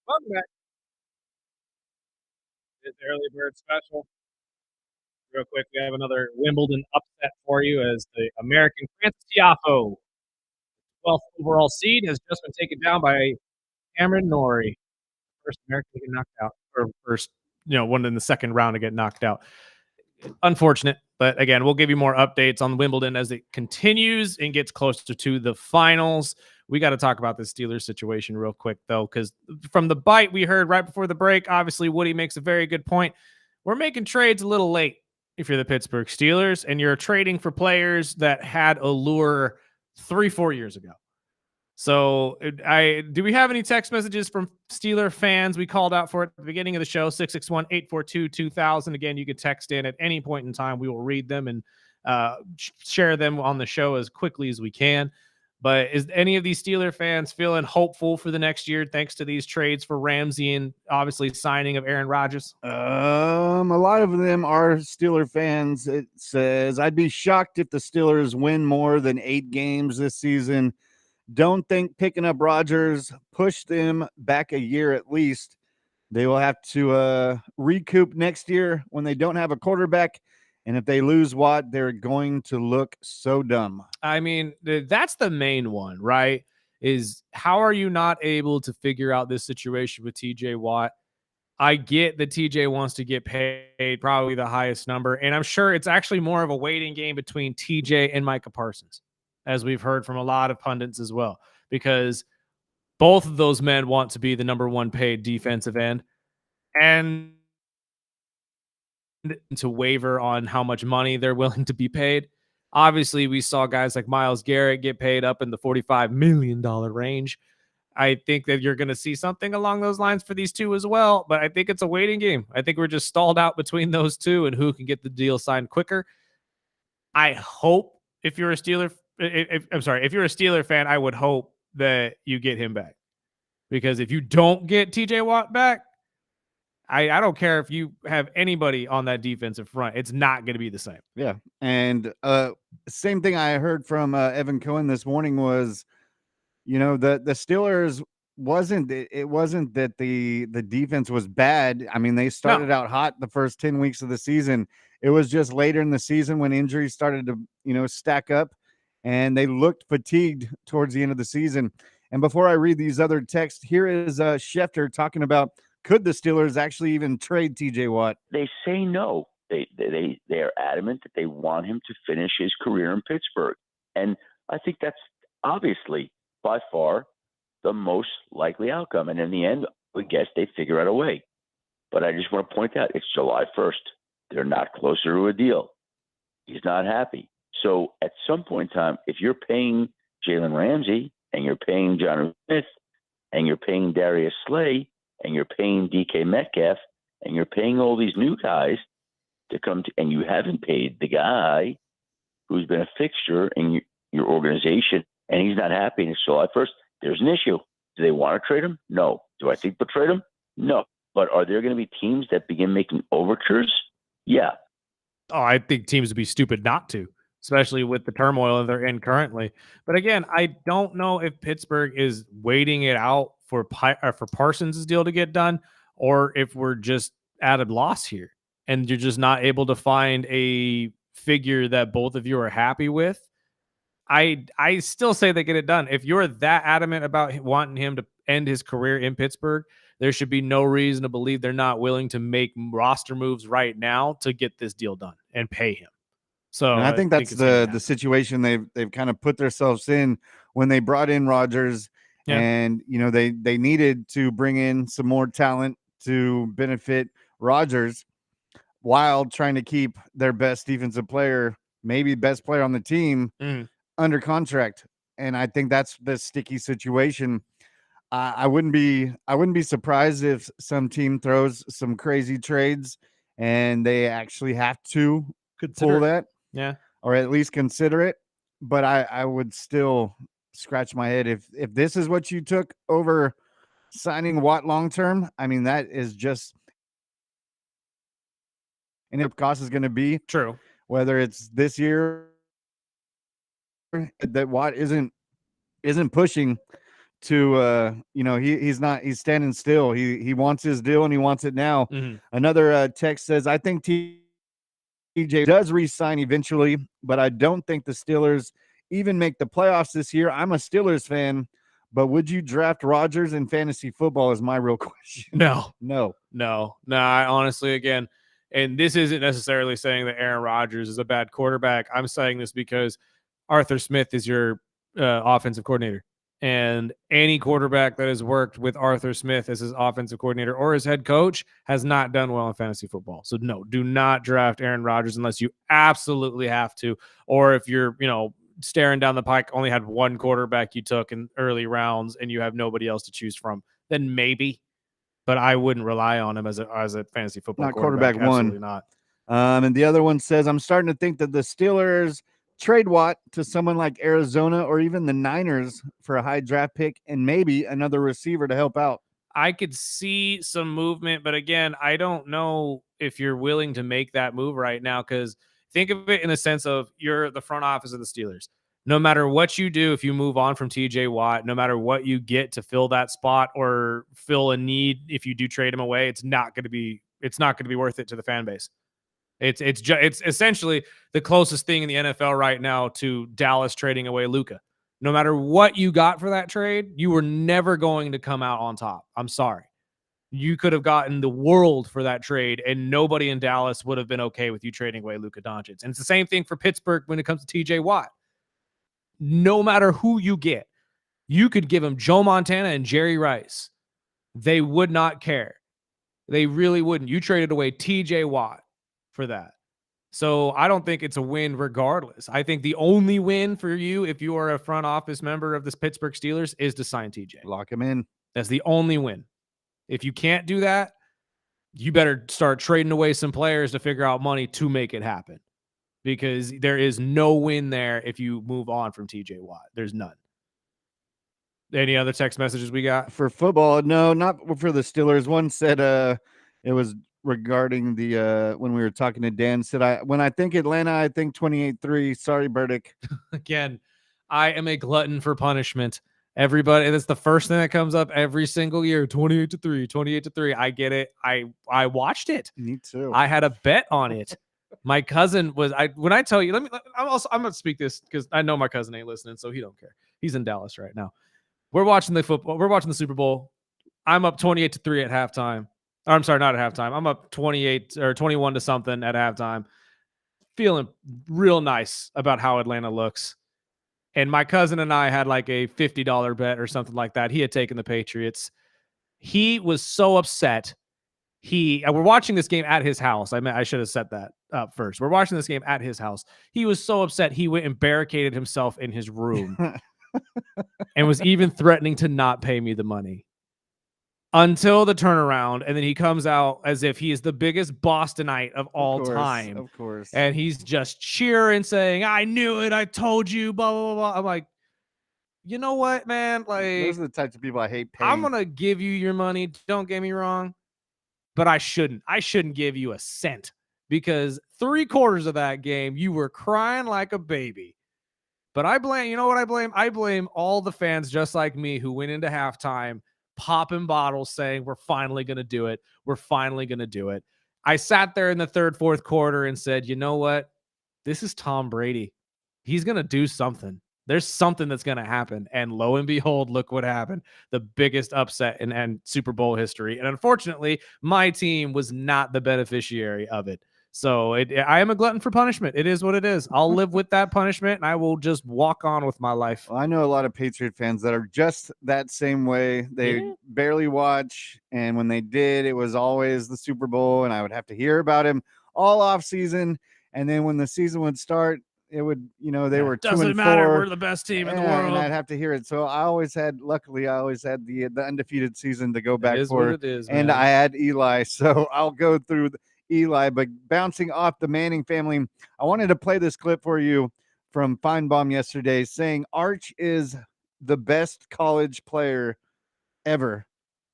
S4: Welcome back. It's early bird special. Real quick, we have another Wimbledon upset for you as the American Frances Tiafoe, 12th overall seed, has just been taken down by Cameron Norrie, first American to get knocked out, or first, one in the second round to get knocked out. Unfortunate, but again, we'll give you more updates on Wimbledon as it continues and gets closer to the finals. We got to talk about the Steelers situation real quick, though, because from the bite we heard right before the break, obviously Woody makes a very good point. We're making trades a little late if you're the Pittsburgh Steelers, and you're trading for players that had allure 3-4 years ago. So do we have any text messages from Steeler fans? We called out for it at the beginning of the show, 661-842-2000. Again, you can text in at any point in time. We will read them and share them on the show as quickly as we can. But is any of these Steeler fans feeling hopeful for the next year thanks to these trades for Ramsey and obviously signing of Aaron Rodgers?
S2: A lot of them are Steeler fans. It says, I'd be shocked if the Steelers win more than 8 games this season. Don't think picking up Rodgers pushed them back a year at least. They will have to recoup next year when they don't have a quarterback. And if they lose Watt, they're going to look so dumb.
S4: I mean, that's the main one, right? Is how are you not able to figure out this situation with TJ Watt? I get that TJ wants to get paid probably the highest number. And I'm sure it's actually more of a waiting game between TJ and Micah Parsons, as we've heard from a lot of pundits as well, because both of those men want to be the number one paid defensive end and to waver on how much money they're willing to be paid. Obviously, we saw guys like Myles Garrett get paid up in the $45 million range. I think that you're going to see something along those lines for these two as well, but I think it's a waiting game. I think we're just stalled out between those two and who can get the deal signed quicker. I hope if you're a Steeler fan, I would hope that you get him back, because if you don't get TJ Watt back, I don't care if you have anybody on that defensive front. It's not going to be the same.
S2: Yeah. And same thing I heard from Evan Cohen this morning was, the Steelers wasn't that the defense was bad. I mean, they started out hot the first 10 weeks of the season. It was just later in the season when injuries started to, stack up, and they looked fatigued towards the end of the season. And before I read these other texts, here is Schefter talking about, could the Steelers actually even trade TJ Watt?
S9: They say no. They are adamant that they want him to finish his career in Pittsburgh. And I think that's obviously by far the most likely outcome. And in the end, I guess they figure out a way. But I just want to point out, it's July 1st. They're not closer to a deal. He's not happy. So at some point in time, if you're paying Jalen Ramsey and you're paying Jonnu Smith and you're paying Darius Slay and you're paying DK Metcalf and you're paying all these new guys to come to, and you haven't paid the guy who's been a fixture in your organization, and he's not happy and it's July 1st, there's an issue. Do they want to trade him? No. Do I think they'll trade him? No. But are there going to be teams that begin making overtures? Yeah.
S4: Oh, I think teams would be stupid not to, especially with the turmoil they're in currently. But again, I don't know if Pittsburgh is waiting it out for Parsons' deal to get done, or if we're just at a loss here and you're just not able to find a figure that both of you are happy with. I still say they get it done. If you're that adamant about wanting him to end his career in Pittsburgh, there should be no reason to believe they're not willing to make roster moves right now to get this deal done and pay him. So
S2: and I think that's the situation they've kind of put themselves in when they brought in Rodgers. Yeah. And, they needed to bring in some more talent to benefit Rodgers while trying to keep their best defensive player, maybe best player on the team, under contract. And I think that's the sticky situation. I wouldn't be surprised if some team throws some crazy trades and they actually have to pull that.
S4: Yeah.
S2: Or at least consider it. But I would still scratch my head if this is what you took over signing Watt long term. I mean, that is just, and if cost is going to be
S4: true,
S2: whether it's this year that Watt isn't pushing to he's standing still. He wants his deal and he wants it now.
S4: Mhm.
S2: Another text says, I think TJ does re-sign eventually, but I don't think the Steelers even make the playoffs this year. I'm a Steelers fan, but would you draft Rodgers in fantasy football is my real question.
S4: No. I honestly, again, and this isn't necessarily saying that Aaron Rodgers is a bad quarterback. I'm saying this because Arthur Smith is your offensive coordinator. And any quarterback that has worked with Arthur Smith as his offensive coordinator or his head coach has not done well in fantasy football. So no, do not draft Aaron Rodgers unless you absolutely have to. Or if you're, staring down the pike, only had one quarterback you took in early rounds and you have nobody else to choose from, then maybe. But I wouldn't rely on him as a fantasy football
S2: Not
S4: quarterback. Absolutely
S2: one.
S4: not.
S2: And the other one says, I'm starting to think that the Steelers trade Watt to someone like Arizona or even the Niners for a high draft pick and maybe another receiver to help out.
S4: I could see some movement, but again, I don't know if you're willing to make that move right now, because think of it in the sense of you're the front office of the Steelers. No matter what you do, if you move on from TJ Watt, no matter what you get to fill that spot or fill a need, if you do trade him away, it's not going to be worth it to the fan base. It's essentially the closest thing in the NFL right now to Dallas trading away Luka. No matter what you got for that trade, you were never going to come out on top. I'm sorry. You could have gotten the world for that trade, and nobody in Dallas would have been okay with you trading away Luka Doncic. And it's the same thing for Pittsburgh when it comes to TJ Watt. No matter who you get, you could give them Joe Montana and Jerry Rice. They would not care. They really wouldn't. You traded away TJ Watt for that. So I don't think it's a win regardless. I think the only win for you, if you are a front office member of this Pittsburgh Steelers, is to sign TJ.
S2: Lock him in.
S4: That's the only win. If you can't do that, you better start trading away some players to figure out money to make it happen, because there is no win there if you move on from TJ Watt. There's none. Any other text messages we got?
S2: For football, no, not for the Steelers. One said it was regarding the when we were talking to Dan, said when I think Atlanta, I think 28-3. Sorry, Burdick.
S4: Again, I am a glutton for punishment. Everybody, that's the first thing that comes up every single year. 28-3. I get it. I watched it.
S2: Me too.
S4: I had a bet on it. My cousin was when I tell you, I'm gonna speak this because I know my cousin ain't listening, so he don't care. He's in Dallas right now. We're watching the football. We're watching the Super Bowl. I'm up 28-3 at halftime. I'm sorry, not at halftime. I'm up 28 or 21 to something at halftime. Feeling real nice about how Atlanta looks. And my cousin and I had like a $50 bet or something like that. He had taken the Patriots. He was so upset. We're watching this game at his house. I should have set that up first. We're watching this game at his house. He was so upset. He went and barricaded himself in his room and was even threatening to not pay me the money until the turnaround. And then he comes out as if he is the biggest Bostonite of all time.
S2: Of course.
S4: And he's just cheering, saying, I knew it. I told you, blah, blah, blah. I'm like, you know what, man? Like,
S2: those are the types of people I hate paying.
S4: I'm going to give you your money. Don't get me wrong. But I shouldn't give you a cent, because 3/4 of that game, you were crying like a baby. But I blame, you know what I blame? I blame all the fans just like me who went into halftime popping bottles saying, we're finally going to do it. We're finally going to do it. I sat there in the third, fourth quarter and said, you know what? This is Tom Brady. He's going to do something. There's something that's going to happen. And lo and behold, look what happened. The biggest upset in Super Bowl history. And unfortunately, my team was not the beneficiary of it. So I am a glutton for punishment. It is what it is. I'll live with that punishment, and I will just walk on with my life.
S2: Well, I know a lot of Patriot fans that are just that same way. They barely watch. And when they did, it was always the Super Bowl. And I would have to hear about him all off season. And then when the season would start, it would, they were 2-4.
S4: Doesn't matter. We're the best team in the world.
S2: And I'd have to hear it. So luckily I always had the undefeated season to go back for.
S4: What it is,
S2: and
S4: man.
S2: I had Eli. So I'll go through Eli, but bouncing off the Manning family, I wanted to play this clip for you from Feinbaum yesterday saying Arch is the best college player ever.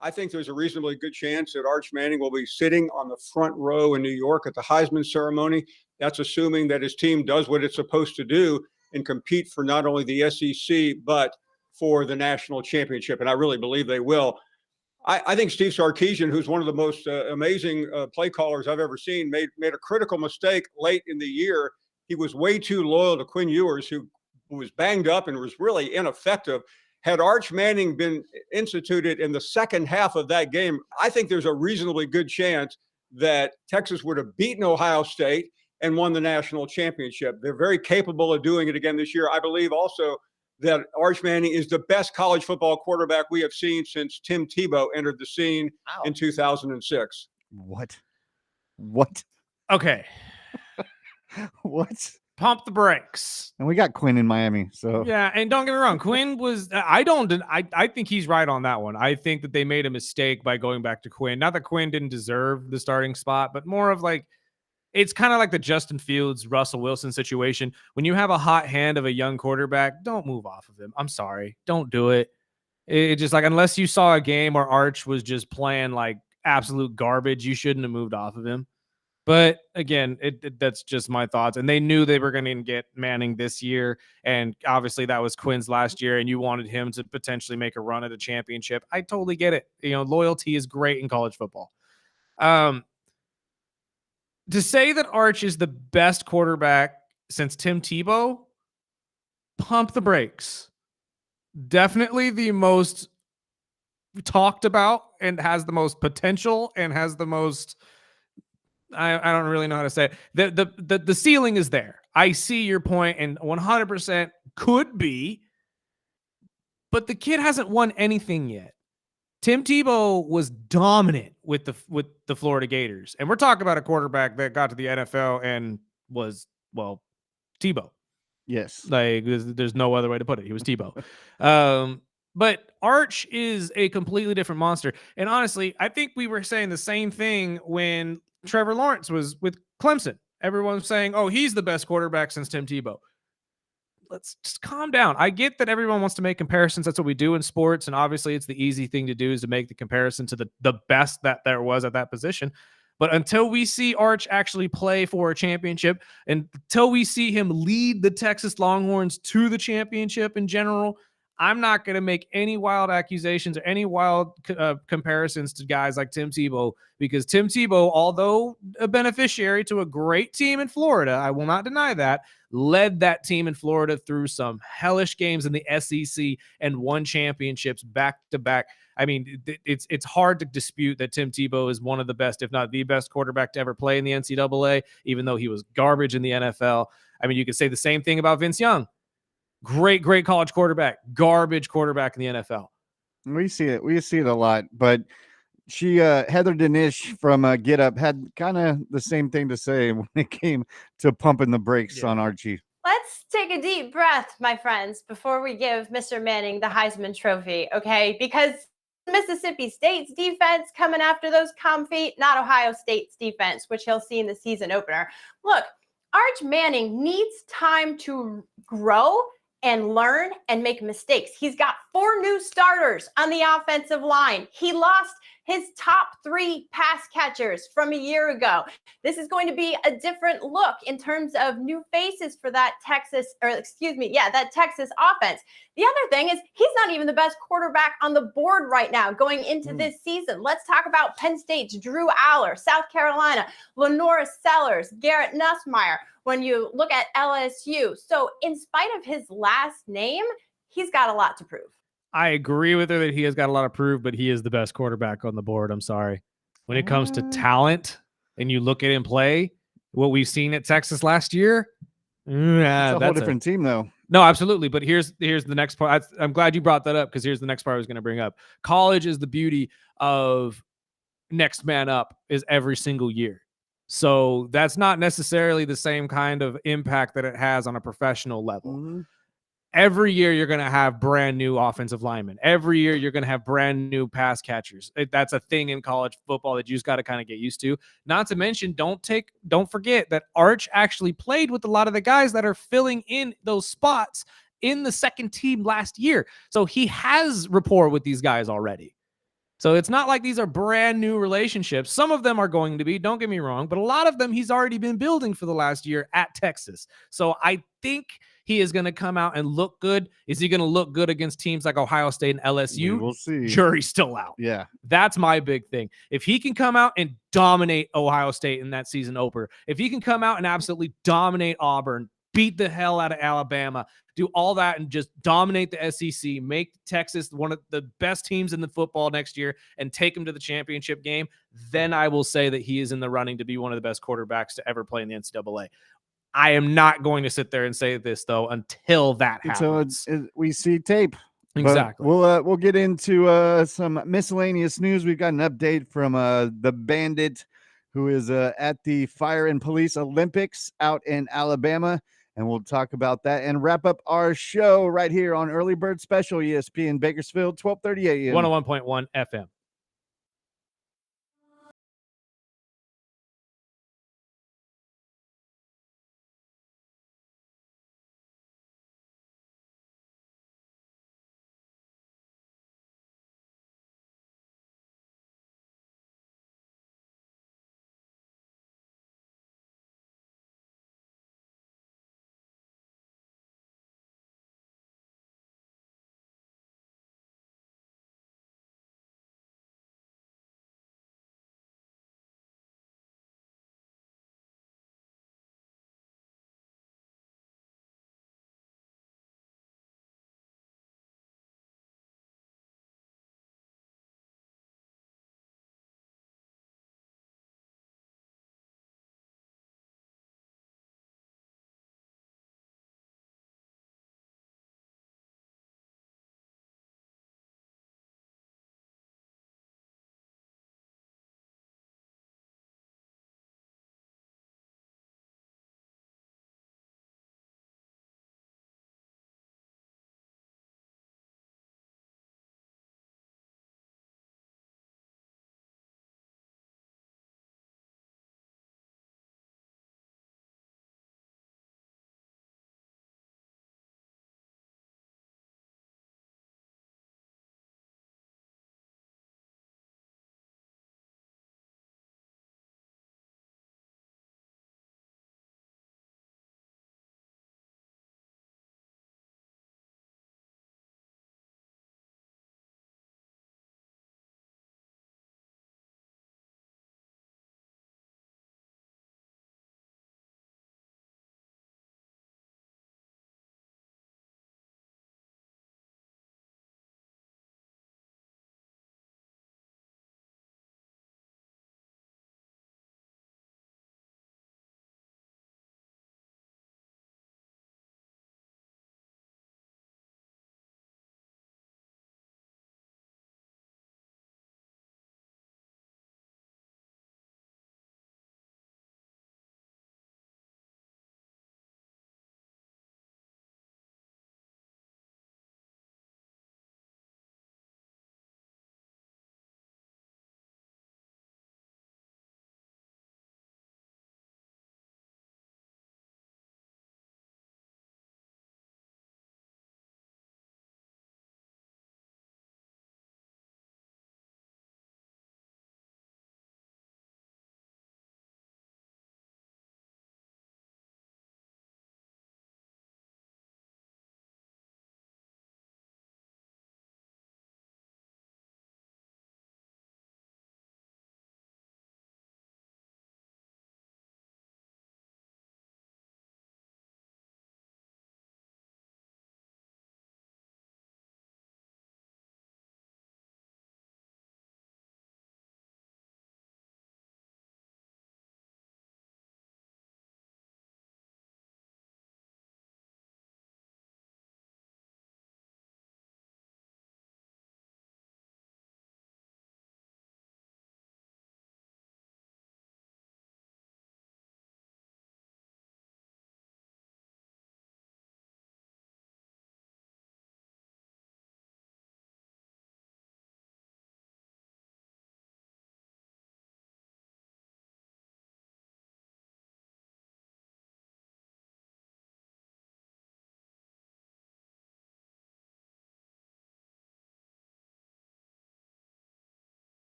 S10: I think there's a reasonably good chance that Arch Manning will be sitting on the front row in New York at the Heisman ceremony. That's assuming that his team does what it's supposed to do and compete for not only the SEC, but for the national championship, and I really believe they will. I think Steve Sarkisian, who's one of the most amazing play callers I've ever seen, made a critical mistake late in the year. He was way too loyal to Quinn Ewers, who was banged up and was really ineffective. Had Arch Manning been instituted in the second half of that game, I think there's a reasonably good chance that Texas would have beaten Ohio State and won the national championship. They're very capable of doing it again this year. I believe also that Arch Manning is the best college football quarterback we have seen since Tim Tebow entered the scene in 2006.
S2: What?
S4: Okay.
S2: What?
S4: Pump the brakes.
S2: And we got Quinn in Miami, so
S4: Yeah, and don't get me wrong, Quinn was. I think he's right on that one. I think that they made a mistake by going back to Quinn. Not that Quinn didn't deserve the starting spot, but more of like, it's kind of like the Justin Fields, Russell Wilson situation. When you have a hot hand of a young quarterback, don't move off of him. I'm sorry, don't do it. It just like, unless you saw a game where Arch was just playing like absolute garbage, you shouldn't have moved off of him. But again, that's just my thoughts. And they knew they were going to get Manning this year. And obviously that was Quinn's last year. And you wanted him to potentially make a run at a championship. I totally get it. You know, loyalty is great in college football. To say that Arch is the best quarterback since Tim Tebow, pump the brakes. Definitely the most talked about and has the most potential and has the most, I don't really know how to say it. The ceiling is there. I see your point and 100% could be, but the kid hasn't won anything yet. Tim Tebow was dominant with the Florida Gators. And we're talking about a quarterback that got to the NFL and was, well, Tebow.
S2: yes.
S4: Like, there's no other way to put it. He was Tebow. But Arch is a completely different monster. And honestly, I think we were saying the same thing when Trevor Lawrence was with Clemson. Everyone was saying, oh, he's the best quarterback since Tim Tebow. Let's just calm down. I get that everyone wants to make comparisons. That's what we do in sports. And obviously it's the easy thing to do is to make the comparison to the best that there was at that position. But until we see Arch actually play for a championship, and until we see him lead the Texas Longhorns to the championship in general, I'm not going to make any wild accusations or any wild comparisons to guys like Tim Tebow, because Tim Tebow, although a beneficiary to a great team in Florida, I will not deny that, led that team in Florida through some hellish games in the SEC and won championships back to back. I mean, it's hard to dispute that Tim Tebow is one of the best, if not the best quarterback to ever play in the NCAA, even though he was garbage in the NFL. I mean, you could say the same thing about Vince Young. Great college quarterback, garbage quarterback in the NFL.
S2: We see it a lot, but she Heather Danish from Get Up had kind of the same thing to say when it came to pumping the brakes on Archie.
S11: Let's take a deep breath, my friends, before we give Mr. Manning the Heisman Trophy, okay? Because Mississippi State's defense coming after those comfy, not Ohio State's defense, which he'll see in the season opener. Look, Arch Manning needs time to grow and learn and make mistakes. He's got 4 new starters on the offensive line. He lost his top 3 pass catchers from a year ago. This is going to be a different look in terms of new faces for that Texas offense. The other thing is he's not even the best quarterback on the board right now going into this season. Let's talk about Penn State's Drew Aller, South Carolina, Lenora Sellers, Garrett Nussmeier. When you look at LSU. So in spite of his last name, he's got a lot to prove.
S4: I agree with her that he has got a lot to prove, but he is the best quarterback on the board. I'm sorry. When it comes to talent and you look at him play, what we've seen at Texas last year,
S2: that's a whole different team though.
S4: No, absolutely. But here's the next part. I'm glad you brought that up, because here's the next part I was going to bring up. College is the beauty of next man up is every single year. So that's not necessarily the same kind of impact that it has on a professional level. Mm-hmm. Every year you're going to have brand new offensive linemen. Every year you're going to have brand new pass catchers. That's a thing in college football that you just got to kind of get used to. Not to mention, don't forget that Arch actually played with a lot of the guys that are filling in those spots in the second team last year. So he has rapport with these guys already. So it's not like these are brand new relationships. Some of them are going to be, don't get me wrong, but a lot of them he's already been building for the last year at Texas. So I think he is going to come out and look good. Is he going to look good against teams like Ohio State and LSU?
S2: We'll see.
S4: Jury's still out.
S2: Yeah.
S4: That's my big thing. If he can come out and dominate Ohio State in that season opener, if he can come out and absolutely dominate Auburn, beat the hell out of Alabama, do all that and just dominate the SEC, make Texas one of the best teams in the football next year and take them to the championship game, then I will say that he is in the running to be one of the best quarterbacks to ever play in the NCAA. I am not going to sit there and say this, though, until that happens.
S2: So we see tape.
S4: Exactly.
S2: But we'll get into some miscellaneous news. We've got an update from the Bandit, who is at the Fire and Police Olympics out in Alabama. And we'll talk about that and wrap up our show right here on Early Bird Special, ESPN Bakersfield, 12:30 a.m.
S4: 101.1 FM.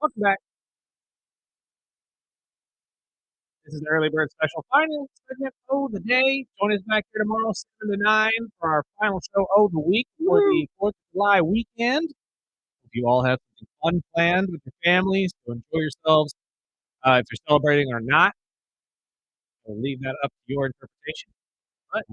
S4: Welcome back. This is the Early Bird Special final segment of the day. Join us back here tomorrow, 7 to 9, for our final show of the week for the 4th of July weekend. Hope you all have something fun planned with your families, so enjoy yourselves. If you're celebrating or not, we'll leave that up to your interpretation. But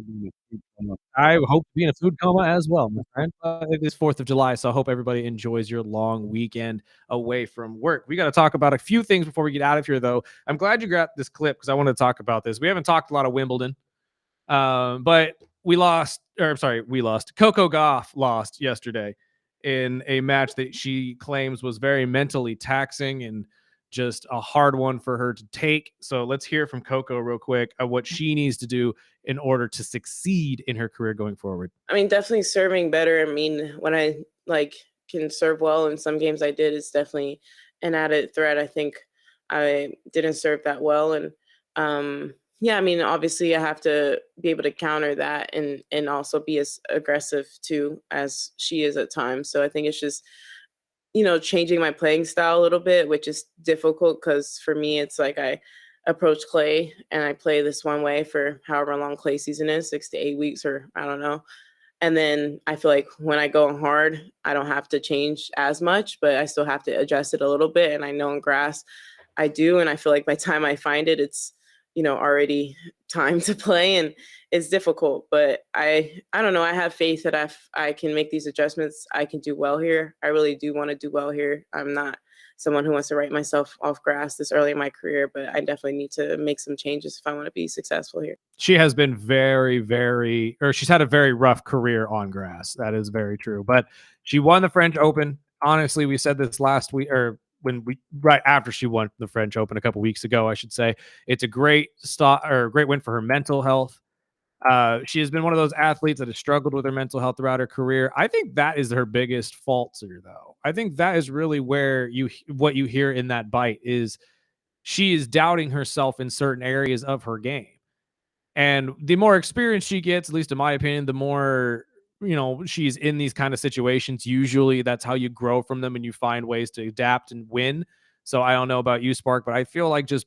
S4: I hope to be in a food coma as well, my friend. It is 4th of July, so I hope everybody enjoys your long weekend away from work. We got to talk about a few things before we get out of here, though. I'm glad you got this clip because I want to talk about this. We haven't talked a lot of Wimbledon, but we lost. Coco Gauff lost yesterday in a match that she claims was very mentally taxing and just a hard one for her to take. So let's hear from Coco real quick of what she needs to do in order to succeed in her career going forward.
S12: I mean, definitely serving better. I mean, when I can serve well in some games I did, it's definitely an added threat. I think I didn't serve that well. And yeah, I mean, obviously I have to be able to counter that and also be as aggressive too as she is at times. So I think it's just, changing my playing style a little bit, which is difficult because for me, it's like I approach clay and I play this one way for however long clay season is, 6 to 8 weeks, or I don't know. And then I feel like when I go hard, I don't have to change as much, but I still have to adjust it a little bit. And I know in grass I do. And I feel like by the time I find it, it's, already time to play, and it's difficult, but I don't know. I have faith that I can make these adjustments. I can do well here. I really do want to do well here. I'm not someone who wants to write myself off grass this early in my career, but I definitely need to make some changes if I want to be successful here.
S4: She has been she's had a very rough career on grass. That is very true, but she won the French Open. Honestly, we said this last week, or right after she won the French Open a couple weeks ago, I should say. It's a great great win for her mental health. She has been one of those athletes that has struggled with her mental health throughout her career. I think that is her biggest falter, though. I think that is really where what you hear in that bite is she is doubting herself in certain areas of her game. And the more experience she gets, at least in my opinion, the more she's in these kind of situations. Usually that's how you grow from them and you find ways to adapt and win. So I don't know about you, Spark, but I feel like just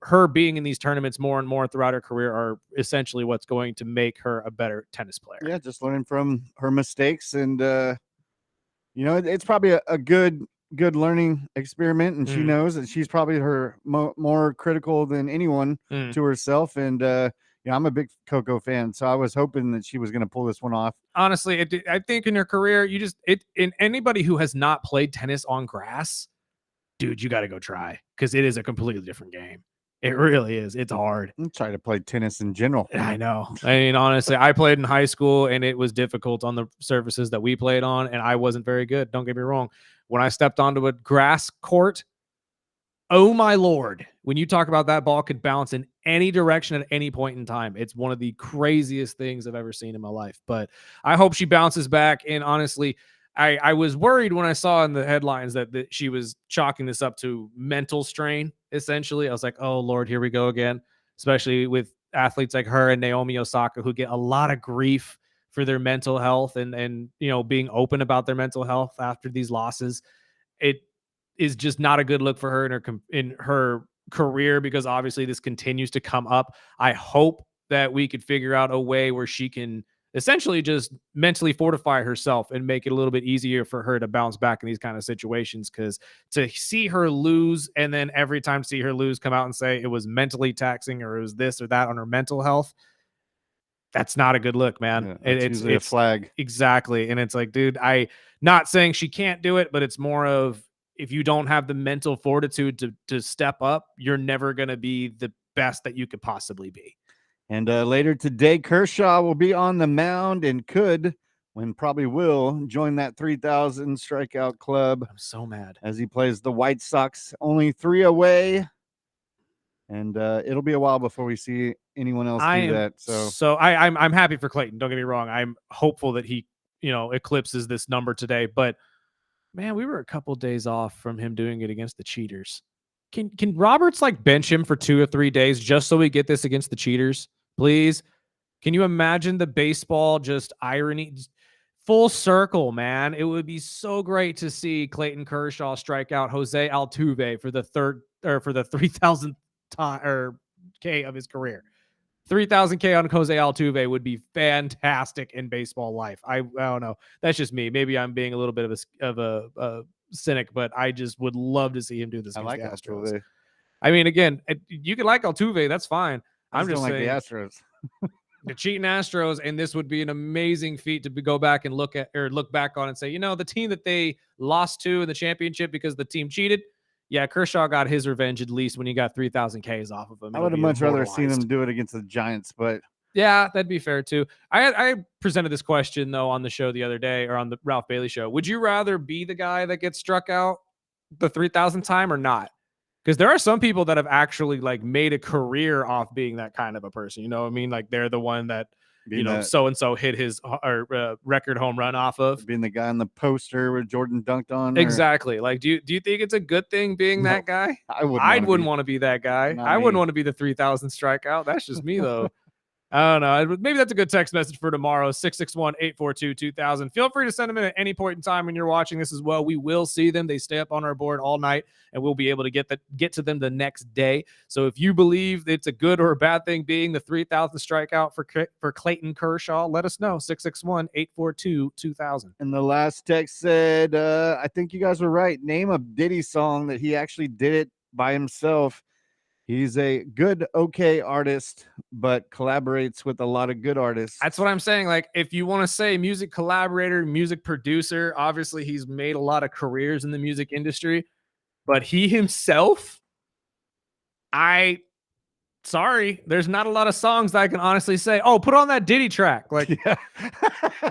S4: her being in these tournaments more and more throughout her career are essentially what's going to make her a better tennis player.
S2: Yeah, just learning from her mistakes. And, it's probably a good learning experiment. And she knows that she's probably her more critical than anyone to herself. And, I'm a big Coco fan, so I was hoping that she was going to pull this one off.
S4: Honestly, I think in her career, in anybody who has not played tennis on grass, dude, you got to go try, because it is a completely different game. It really is. It's hard.
S2: I'm trying to play tennis in general.
S4: I know. I mean, honestly, I played in high school and it was difficult on the surfaces that we played on, and I wasn't very good. Don't get me wrong. When I stepped onto a grass court, oh my Lord, when you talk about that ball could bounce in any direction at any point in time. It's one of the craziest things I've ever seen in my life. But I hope she bounces back. And honestly, I was worried when I saw in the headlines that she was chalking this up to mental strain, essentially. I was like, oh Lord, here we go again, especially with athletes like her and Naomi Osaka, who get a lot of grief for their mental health and being open about their mental health after these losses. It is just not a good look for her in her career, because obviously this continues to come up. I hope that we could figure out a way where she can essentially just mentally fortify herself and make it a little bit easier for her to bounce back in these kind of situations, because to see her lose and then every time see her lose come out and say it was mentally taxing or it was this or that on her mental health, that's not a good look, man.
S2: Yeah, it's a flag.
S4: Exactly. And it's like, dude, not saying she can't do it, but it's more of, if you don't have the mental fortitude to step up, you're never going to be the best that you could possibly be.
S2: And later today, Kershaw will be on the mound and probably will join that 3,000 strikeout club.
S4: I'm so mad.
S2: As he plays the White Sox, only 3 away. And it'll be a while before we see anyone else do that.
S4: So I'm happy for Clayton. Don't get me wrong. I'm hopeful that he, eclipses this number today. But man, we were a couple days off from him doing it against the cheaters. Can Roberts bench him for 2 or 3 days just so we get this against the cheaters, please? Can you imagine the baseball just irony? full circle, man. It would be so great to see Clayton Kershaw strike out Jose Altuve for the 3,000th time or K of his career. 3,000 K on Jose Altuve would be fantastic in baseball life. I don't know. That's just me. Maybe I'm being a little bit of a cynic, but I just would love to see him do this.
S2: I like
S4: the Astros.
S2: Altuve.
S4: I mean, again, you can like Altuve. That's fine. I'm just
S2: don't
S4: saying
S2: like the Astros.
S4: the cheating Astros, and this would be an amazing feat to go back and look back on and say, the team that they lost to in the championship because the team cheated. Yeah, Kershaw got his revenge at least when he got 3,000 Ks off of him.
S2: I would have much rather seen him do it against the Giants, but
S4: yeah, that'd be fair too. I presented this question though on the show the other day, or on the Ralph Bailey show. Would you rather be the guy that gets struck out the 3,000th time or not? Because there are some people that have actually like made a career off being that kind of a person. You know what I mean? Like they're the one that so-and-so hit his record home run off of.
S2: Being the guy on the poster where Jordan dunked on.
S4: Exactly. Like, do you think it's a good thing being that guy?
S2: I wouldn't
S4: want to be that guy. I
S2: me.
S4: wouldn't want to be the 3,000 strikeout. That's just me, though. I don't know. Maybe that's a good text message for tomorrow, 661-842-2000. Feel free to send them in at any point in time when you're watching this as well. We will see them. They stay up on our board all night, and we'll be able to get to them the next day. So if you believe it's a good or a bad thing being the 3,000th strikeout for Clayton Kershaw, let us know, 661-842-2000.
S2: And the last text said, I think you guys were right. Name a Diddy song that he actually did it by himself. He's a good, okay artist, but collaborates with a lot of good artists.
S4: That's what I'm saying. Like, if you want to say music collaborator, music producer, obviously he's made a lot of careers in the music industry, but he himself, sorry, there's not a lot of songs that I can honestly say, oh, put on that Diddy track. Like,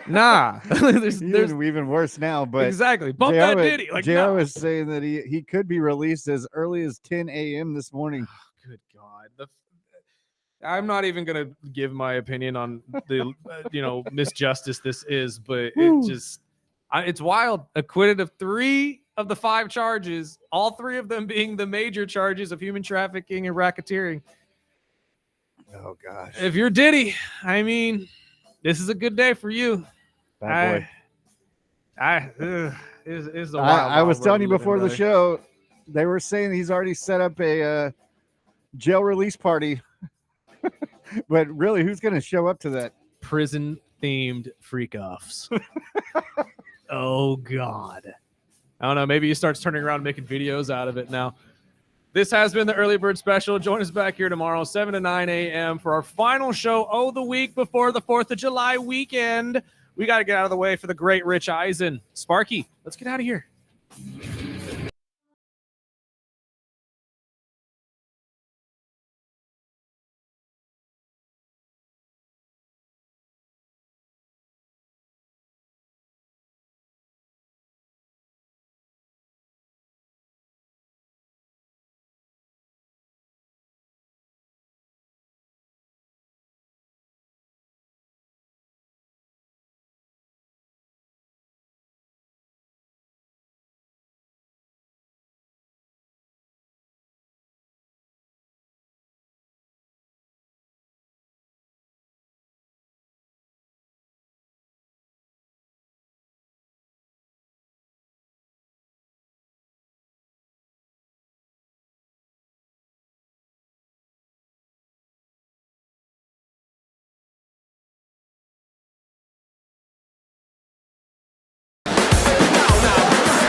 S4: nah. there's
S2: even worse now, but
S4: exactly. Bump that Diddy. Like,
S2: JR was saying that he could be released as early as 10 a.m. this morning.
S4: Good God. I'm not even going to give my opinion on the, misjustice this is, but it's wild. Acquitted of 3 of the 5 charges, all 3 of them being the major charges of human trafficking and racketeering.
S2: Oh, gosh.
S4: If you're Diddy, I mean, this is a good day for you.
S2: Bad boy.
S4: I
S2: was telling you before the show, they were saying he's already set up a jail release party. But really, who's going to show up to that?
S4: Prison-themed freak-offs. Oh, God. I don't know. Maybe he starts turning around and making videos out of it now. This has been the Early Bird Special. Join us back here tomorrow, 7 to 9 a.m. for our final show of the week before the 4th of July weekend. We got to get out of the way for the great Rich Eisen. Sparky, let's get out of here.